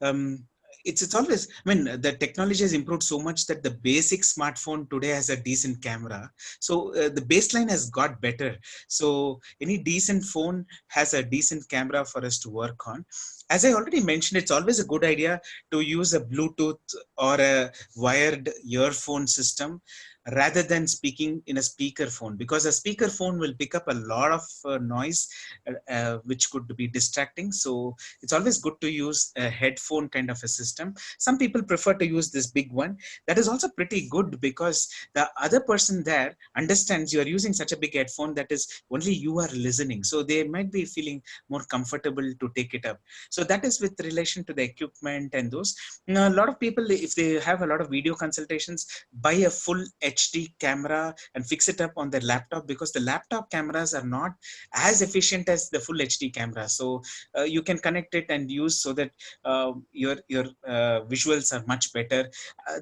um, it's always. I mean, the technology has improved so much that the basic smartphone today has a decent camera. So the baseline has got better. So any decent phone has a decent camera for us to work on. As I already mentioned, it's always a good idea to use a Bluetooth or a wired earphone system rather than speaking in a speaker phone, because a speaker phone will pick up a lot of noise which could be distracting. So it's always good to use a headphone kind of a system. Some people prefer to use this big one. That is also pretty good because the other person there understands you are using such a big headphone that is only you are listening, so they might be feeling more comfortable to take it up. So that is with relation to the equipment and those. Now, a lot of people, if they have a lot of video consultations, buy a full HD camera and fix it up on their laptop, because the laptop cameras are not as efficient as the full HD camera. So you can connect it and use, so that your visuals are much better.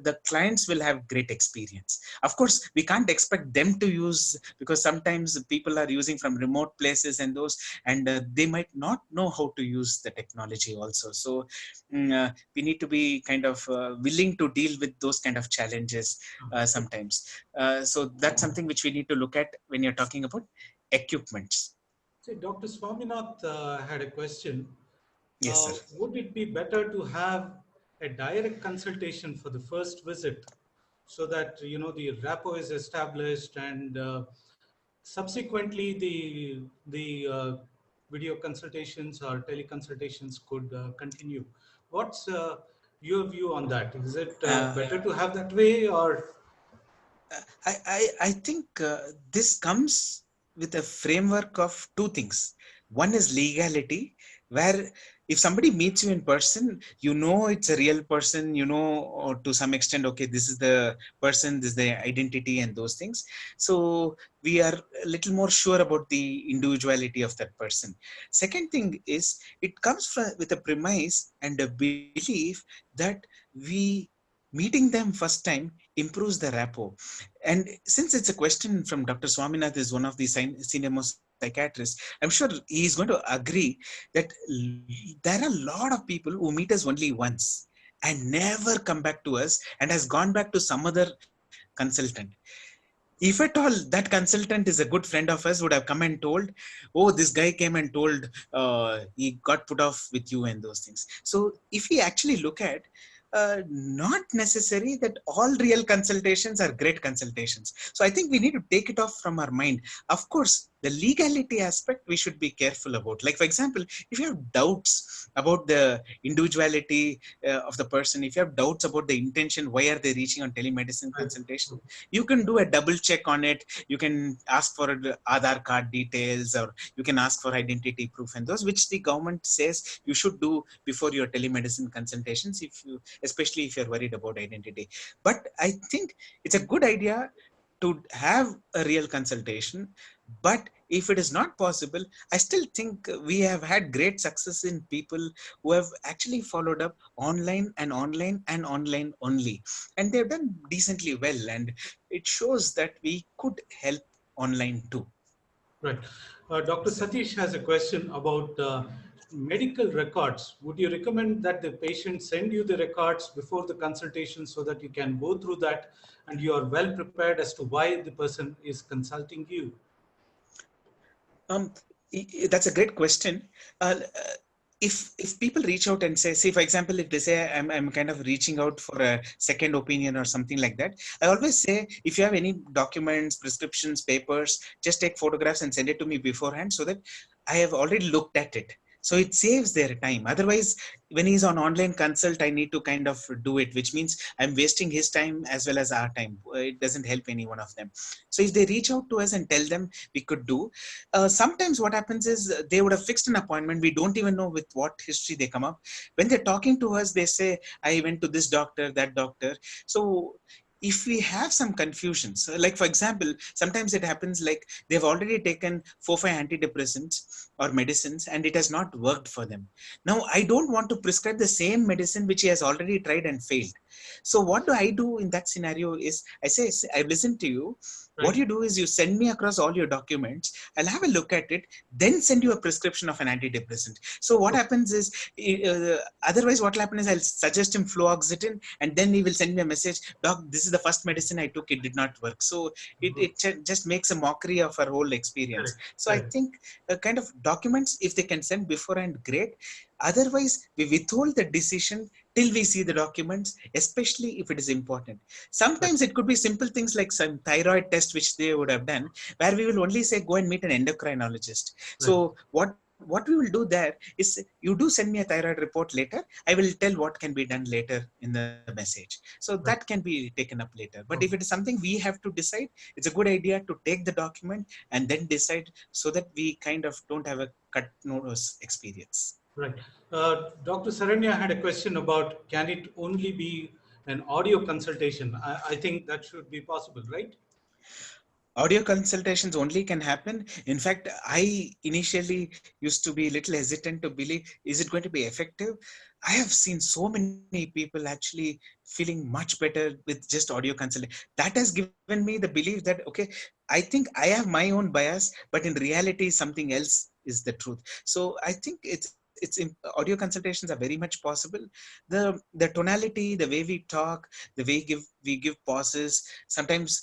The clients will have great experience. Of course, we can't expect them to use, because sometimes people are using from remote places and those, and they might not know how to use the technology also. So we need to be kind of willing to deal with those kind of challenges sometimes. So that's something which we need to look at when you're talking about equipments. See, Dr. Swaminath had a question. Yes, sir. Would it be better to have a direct consultation for the first visit so that the rapport is established and subsequently the video consultations or teleconsultations could continue? What's your view on that? Is it Uh, better to have that way, or I think this comes with a framework of two things. One is legality, where if somebody meets you in person, you know it's a real person, you know, or to some extent, okay, this is the person, this is the identity and those things. So we are a little more sure about the individuality of that person. Second thing is, it comes from, with a premise and a belief that we meeting them first time improves the rapport. And since it's a question from Dr. Swaminath, is one of the senior most psychiatrists, I'm sure he's going to agree that there are a lot of people who meet us only once and never come back to us, and has gone back to some other consultant. If at all that consultant is a good friend of us, would have come and told, oh, this guy came and told he got put off with you and those things. So if we actually look at, not necessary that all real consultations are great consultations. So I think we need to take it off from our mind. Of course, the legality aspect we should be careful about. Like, for example, if you have doubts about the individuality of the person, if you have doubts about the intention, why are they reaching on telemedicine consultation, you can do a double check on it. You can ask for the Aadhaar card details, or you can ask for identity proof and those, which the government says you should do before your telemedicine consultations, if you, especially if you're worried about identity. But I think it's a good idea to have a real consultation. But if it is not possible, I still think we have had great success in people who have actually followed up online and online and online only, and they've done decently well, and it shows that we could help online too. Right. Dr. So, Satish has a question about medical records. Would you recommend that the patient send you the records before the consultation so that you can go through that and you are well prepared as to why the person is consulting you? Um, that's a great question. If people reach out and say, for example, if they say I'm kind of reaching out for a second opinion or something like that, I always say, if you have any documents, prescriptions, papers, just take photographs and send it to me beforehand so that I have already looked at it. So it saves their time. Otherwise, when he's on online consult, I need to kind of do it, which means I'm wasting his time as well as our time. It doesn't help any one of them. So if they reach out to us and tell them, we could do. Sometimes what happens is they would have fixed an appointment. We don't even know with what history they come up. When they're talking to us, they say, I went to this doctor, that doctor. So if we have some confusions, like for example, sometimes it happens like they've already taken 4 5 antidepressants or medicines and it has not worked for them. Now I don't want to prescribe the same medicine which he has already tried and failed. So what do I do in that scenario is I say, I've listened to you. What Right. you do is you send me across all your documents. I'll have a look at it, then send you a prescription of an antidepressant. So what happens is, otherwise what will happen is I'll suggest him fluoxetine, and then he will send me a message, doc, this is the first medicine I took, it did not work. So just makes a mockery of our whole experience. Correct. So I Correct. think kind of documents, if they can send beforehand, great. Otherwise, we withhold the decision till we see the documents, especially if it is important. Right. Sometimes it could be simple things like some thyroid test which they would have done, where we will only say go and meet an endocrinologist. Right. So what we will do there is, you do send me a thyroid report later. I will tell what can be done later in the message. So that Right. can be taken up later. But if it is Okay. something we have to decide, it's a good idea to take the document and then decide, so that we kind of don't have a cut nose experience. Right. Dr. Saranya had a question about, can it only be an audio consultation? I think that should be possible, right? Audio consultations only can happen. In fact, I initially used to be a little hesitant to believe, is it going to be effective? I have seen so many people actually feeling much better with just audio consulting. That has given me the belief that, okay, I think I have my own bias, but in reality something else is the truth. So I think audio consultations are very much possible. The tonality, the way we talk, the way we give pauses, sometimes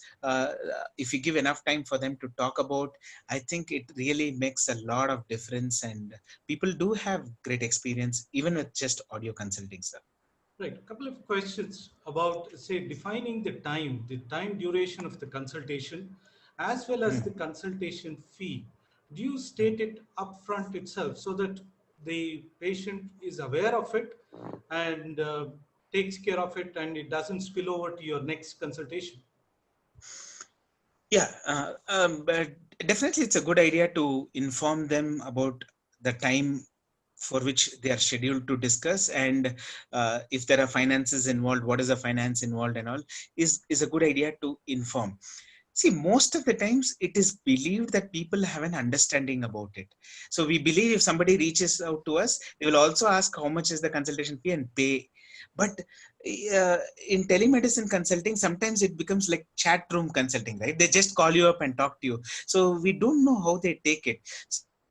if you give enough time for them to talk about, I think it really makes a lot of difference, and people do have great experience even with just audio consulting, sir. Right. A couple of questions about, say, defining the time duration of the consultation, as well as the Hmm. consultation fee. Do you state it upfront itself so that the patient is aware of it and takes care of it, and it doesn't spill over to your next consultation? Yeah, but definitely it's a good idea to inform them about the time for which they are scheduled to discuss, and if there are finances involved, what is the finance involved and all, is a good idea to inform. See, most of the times it is believed that people have an understanding about it. So we believe if somebody reaches out to us, they will also ask how much is the consultation fee and pay. But in telemedicine consulting, sometimes it becomes like chat room consulting, right? They just call you up and talk to you. So we don't know how they take it.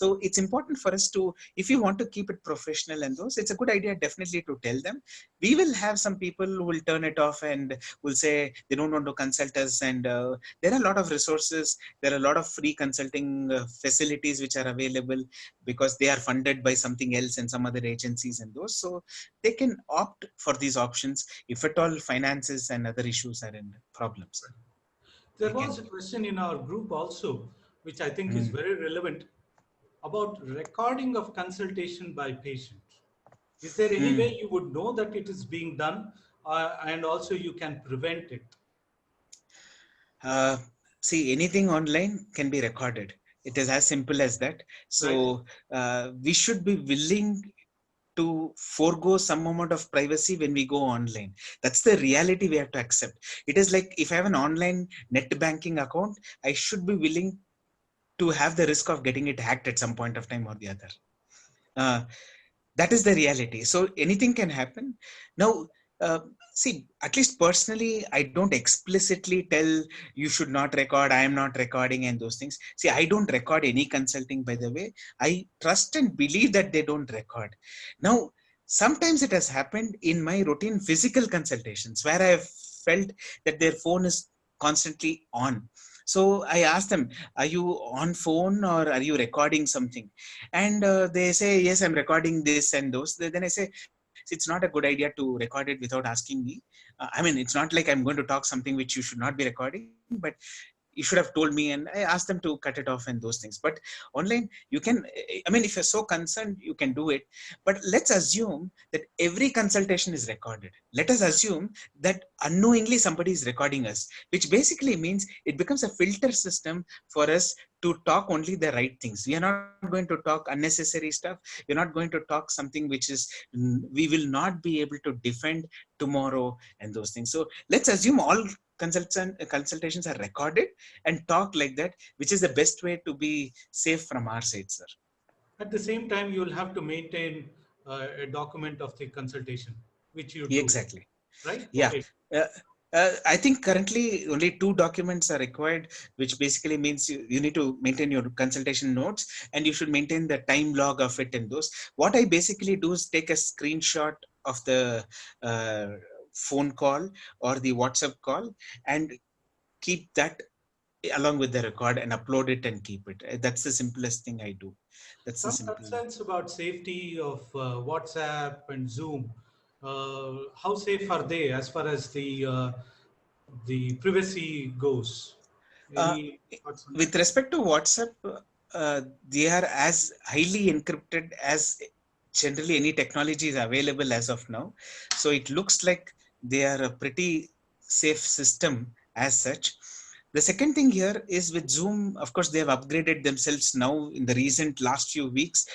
So it's important for us to, if you want to keep it professional and those, it's a good idea definitely to tell them. We will have some people who will turn it off and will say they don't want to consult us, and there are a lot of resources, there are a lot of free consulting facilities which are available because they are funded by something else and some other agencies and those. So they can opt for these options if at all finances and other issues are in problems. There They can was a do. question in our group also, which I think is Mm. very relevant, about recording of consultation by patient. Is there any way Mm. you would know that it is being done, and also you can prevent it? Uh, See, anything online can be recorded. It is as simple as that. Right? So we should be willing to forego some amount of privacy when we go online. That's the reality we have to accept. It is like if I have an online net banking account, I should be willing to have the risk of getting it hacked at some point of time or the other. Uh, that is the reality. So anything can happen. Now, uh, see, at least personally, I don't explicitly tell you should not record, I am not recording, and those things. See, I don't record any consulting, by the way. I trust and believe that they don't record. Now, sometimes it has happened in my routine physical consultations where I have felt that their phone is constantly on. So I asked them, are you on phone or are you recording something? And they say, yes, I'm recording this and those. Then I say, it's not a good idea to record it without asking me. I mean, it's not like I'm going to talk something which you should not be recording, but you should have told me. And I asked them to cut it off and those things. But online, you can, I mean, if you're so concerned, you can do it. But let's assume that every consultation is recorded. Let us assume that unknowingly somebody is recording us, which basically means it becomes a filter system for us to talk only the right things. We are not going to talk unnecessary stuff. We're not going to talk something which is we will not be able to defend tomorrow and those things. So let's assume all consultations are recorded and talk like that, which is the best way to be safe from our side, sir. At the same time, you will have to maintain a document of the consultation, which you do, Exactly. right? Yeah. Okay. Uh, I think currently only two documents are required, which basically means you need to maintain your consultation notes and you should maintain the time log of it and those. What I basically do is take a screenshot of the uh, phone call or the WhatsApp call and keep that along with the record and upload it and keep it. That's the simplest thing I do. That's the Some simple. concerns about safety of WhatsApp and Zoom. How safe are they as far as the privacy goes? Uh, Any thoughts on that? with respect to WhatsApp, they are as highly encrypted as generally any technology is available as of now. So it looks like they are a pretty safe system as such. The second thing here is with Zoom, of course, they have upgraded themselves now in the recent last few weeks.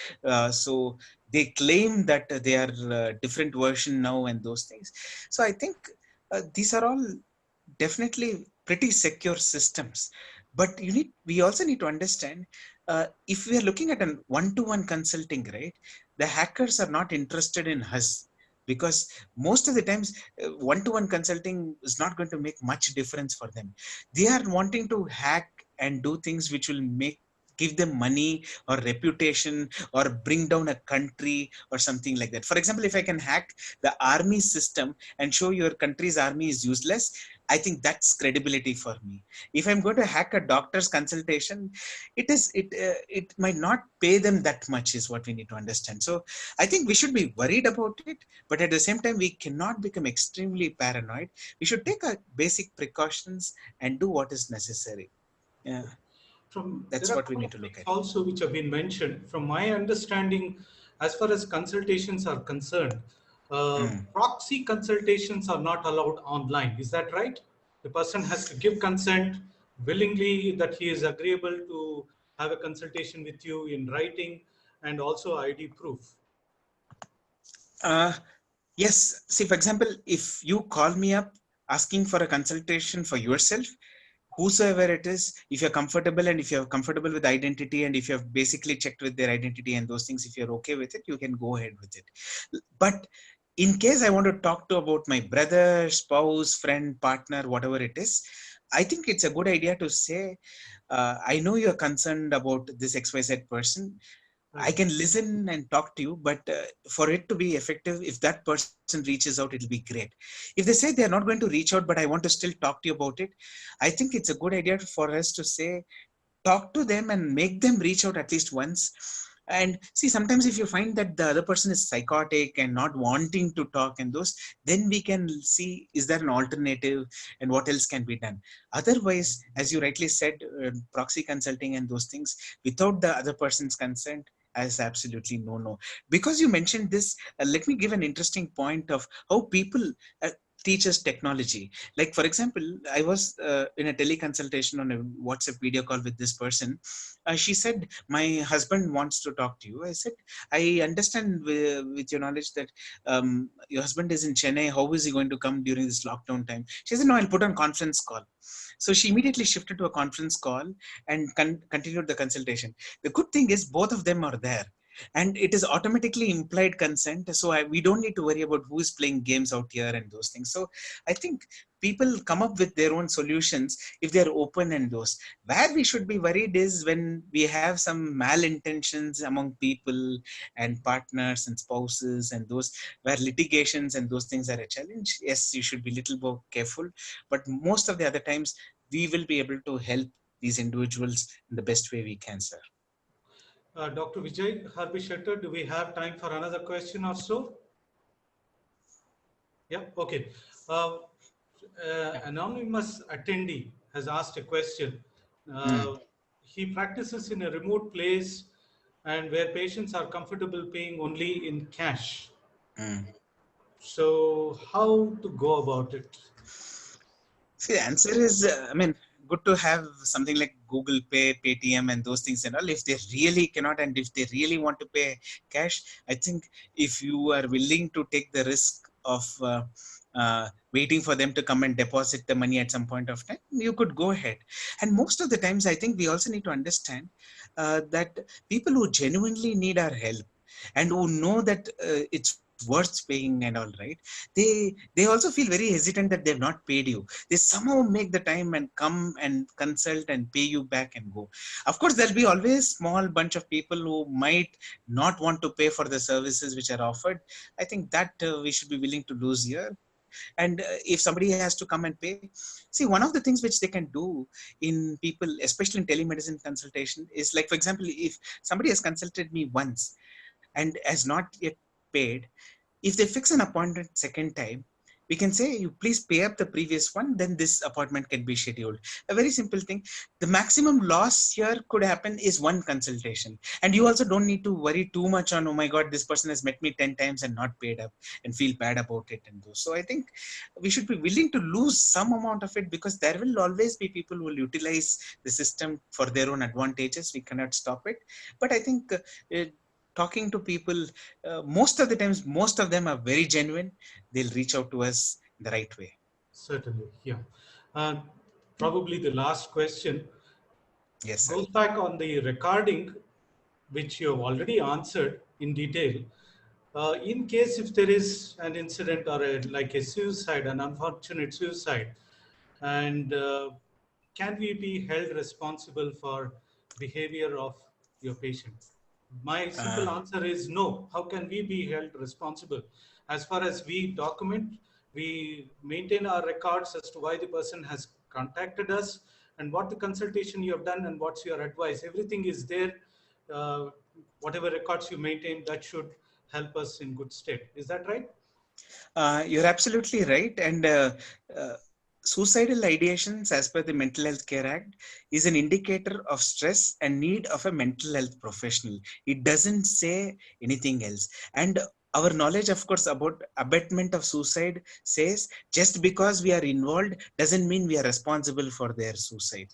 So they claim that they are different version now and those things. So I think these are all definitely pretty secure systems. But we also need to understand, if we are looking at an one-to-one consulting, right, the hackers are not interested in us, because most of the times one-to-one consulting is not going to make much difference for them. They are wanting to hack and do things which will give them money or reputation or bring down a country or something like that. For example, if I can hack the army system and show your country's army is useless, I think that's credibility for me. If I'm going to hack a doctor's consultation, it might not pay them that much, is what we need to understand. So I think we should be worried about it, but at the same time, we cannot become extremely paranoid. We should take our basic precautions and do what is necessary. Yeah, There that's are a what we couple need of to look things at. also which have been mentioned. From my understanding, as far as consultations are concerned, Mm. proxy consultations are not allowed online. Is that right? The person has to give consent willingly that he is agreeable to have a consultation with you in writing, and also ID proof. Uh, yes. See, for example, if you call me up asking for a consultation for yourself, whosoever it is, if you're comfortable and if you're comfortable with identity and if you've basically checked with their identity and those things, if you're okay with it, you can go ahead with it. But in case I want to talk to about my brother, spouse, friend, partner, whatever it is, I think it's a good idea to say, I know you're concerned about this XYZ person. I Right. can listen and talk to you, but for it to be effective, if that person reaches out, it'll be great. If they say they're not going to reach out, but I want to still talk to you about it, I think it's a good idea for us to say, talk to them and make them reach out at least once. And see, sometimes if you find that the other person is psychotic and not wanting to talk and those, then we can see, is there an alternative and what else can be done. Otherwise, as you rightly said, proxy consulting and those things without the other person's consent is absolutely no. Because you mentioned this, let me give an interesting point of how people, uh, teach us technology. Like, for example, I was in a teleconsultation on a WhatsApp video call with this person. She said, my husband wants to talk to you. I said, I understand with your knowledge that your husband is in Chennai. How is he going to come during this lockdown time? She said, no, I'll put on conference call. So she immediately shifted to a conference call and continued the consultation. The good thing is both of them are there, and it is automatically implied consent. So we don't need to worry about who is playing games out here and those things. So I think people come up with their own solutions if they're open. And those, where we should be worried is when we have some malintentions among people and partners and spouses, and those where litigations and those things are a challenge. Yes, you should be a little more careful, but most of the other times we will be able to help these individuals in the best way we can, sir. Dr. Vijay Harbi Shettar, do we have time for another question or so? Yeah, okay. Uh, Anonymous attendee has asked a question. Uh, he practices in a remote place and where patients are comfortable paying only in cash. So, how to go about it? See, the answer is, I mean, good to have something like Google Pay, Paytm, and those things and all. If they really cannot, and if they really want to pay cash, I think if you are willing to take the risk of waiting for them to come and deposit the money at some point of time, you could go ahead. And most of the times, I think we also need to understand that people who genuinely need our help and who know that it's worth paying and all, right, they also feel very hesitant that they've not paid you. They somehow make the time and come and consult and pay you back and go. Of course, there'll be always small bunch of people who might not want to pay for the services which are offered. I think that we should be willing to lose here. And if somebody has to come and pay, see, one of the things which they can do in people, especially in telemedicine consultation, is like, for example, if somebody has consulted me once and has not yet paid, if they fix an appointment second time, we can say, you please pay up the previous one, then this appointment can be scheduled. A very simple thing. The maximum loss here could happen is one consultation, and you also don't need to worry too much on, oh my god, this person has met me 10 times and not paid up, and feel bad about it and those. So I think we should be willing to lose some amount of it, because there will always be people who will utilize the system for their own advantages. We cannot stop it. But I think talking to people, most of the times, most of them are very genuine. They'll reach out to us the right way. Certainly, yeah. Uh, Probably the last question Yes, sir. goes back on the recording, which you have already answered in detail. In case if there is an incident or like a suicide, an unfortunate suicide, and can we be held responsible for behavior of your patient? My simple answer is no. How can we be held responsible? As far as we document, we maintain our records as to why the person has contacted us and what the consultation you have done and what's your advice. Everything is there. Uh, Whatever records you maintain, that should help us in good state. Is that right? You're absolutely right. And uh, suicidal ideations, as per the Mental Health Care Act, is an indicator of stress and need of a mental health professional. It doesn't say anything else. And our knowledge, of course, about abatement of suicide says just because we are involved doesn't mean we are responsible for their suicide,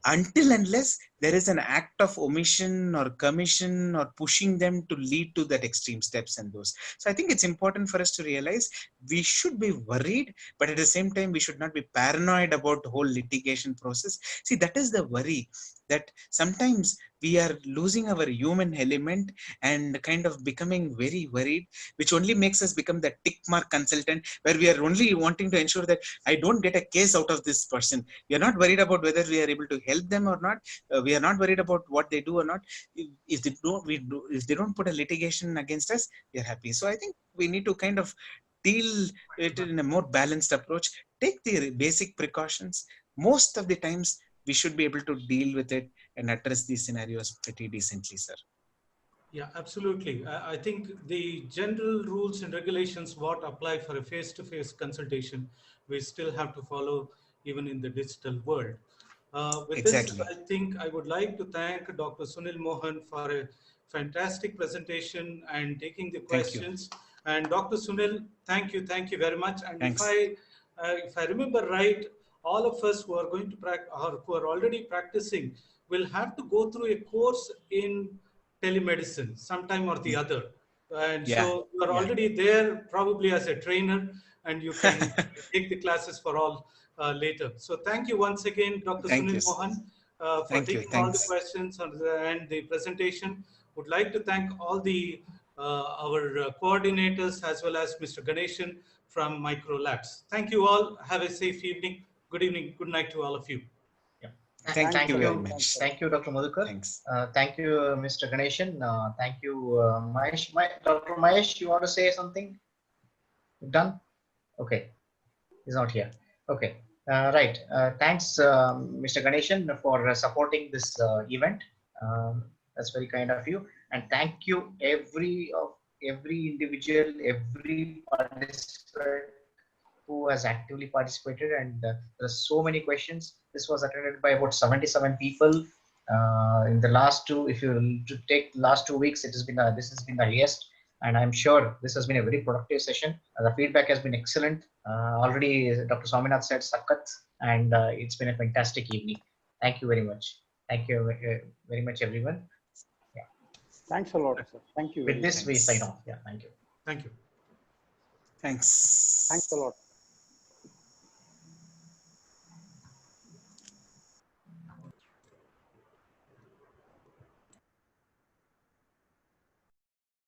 until unless there is an act of omission or commission or pushing them to lead to that extreme steps and those. So I think it's important for us to realize we should be worried, but at the same time we should not be paranoid about the whole litigation process. See, that is the worry, that sometimes we are losing our human element and kind of becoming very worried, which only makes us become the tick mark consultant, where we are only wanting to ensure that I don't get a case out of this person. We are not worried about whether we are able to help them or not. We are not worried about what they do or not. If they don't, if they don't put a litigation against us, we are happy. So I think we need to kind of deal it in a more balanced approach. Take the basic precautions. Most of the times, we should be able to deal with it and address these scenarios pretty decently, sir. Yeah, absolutely. I think the general rules and regulations what apply for a face-to-face consultation, we still have to follow even in the digital world. With this, Exactly. I think I would like to thank Dr. Sunil Mohan for a fantastic presentation and taking the Thank you. questions. And Dr. Sunil, thank you very much. And if Thanks. I if I remember right, all of us who are going to practice or who are already practicing will have to go through a course in telemedicine sometime or the other. And Yeah, so you are yeah. already there probably as a trainer, and you can take the classes for all later. So thank you once again, Dr. Thank Sunil you. Mohan, for Thank you. taking all the Thanks. questions and the presentation. Would like to thank all the our coordinators as well as Mr. Ganeshan from Microlabs. Thank you all. Have a safe evening. Good evening. Good night to all of you. Yeah. Thank Thanks you a very lot. much. Thanks a lot. Thank you, Dr. Madhukar. Thanks. Thank you, Mr. Ganeshan. Thank you, Mahesh. Dr. Mahesh, you want to say something? Done? Okay, he's not here. Okay, right. Thanks, Mr. Ganeshan, for supporting this event. That's very kind of you. And thank you, every individual, every participant who has actively participated, and there's so many questions. This was attended by about 77 people in the last two. If you take last 2 weeks, it has been this has been the highest, and I'm sure this has been a very productive session. The feedback has been excellent. Already, Dr. Swaminath said sakat, and it's been a fantastic evening. Thank you very much. Thank you very much, everyone. Yeah. Thanks a lot, sir. Thank you With very much. this, we sign Thanks. off. Yeah. Thank you. Thank you. Thanks Thanks. a lot.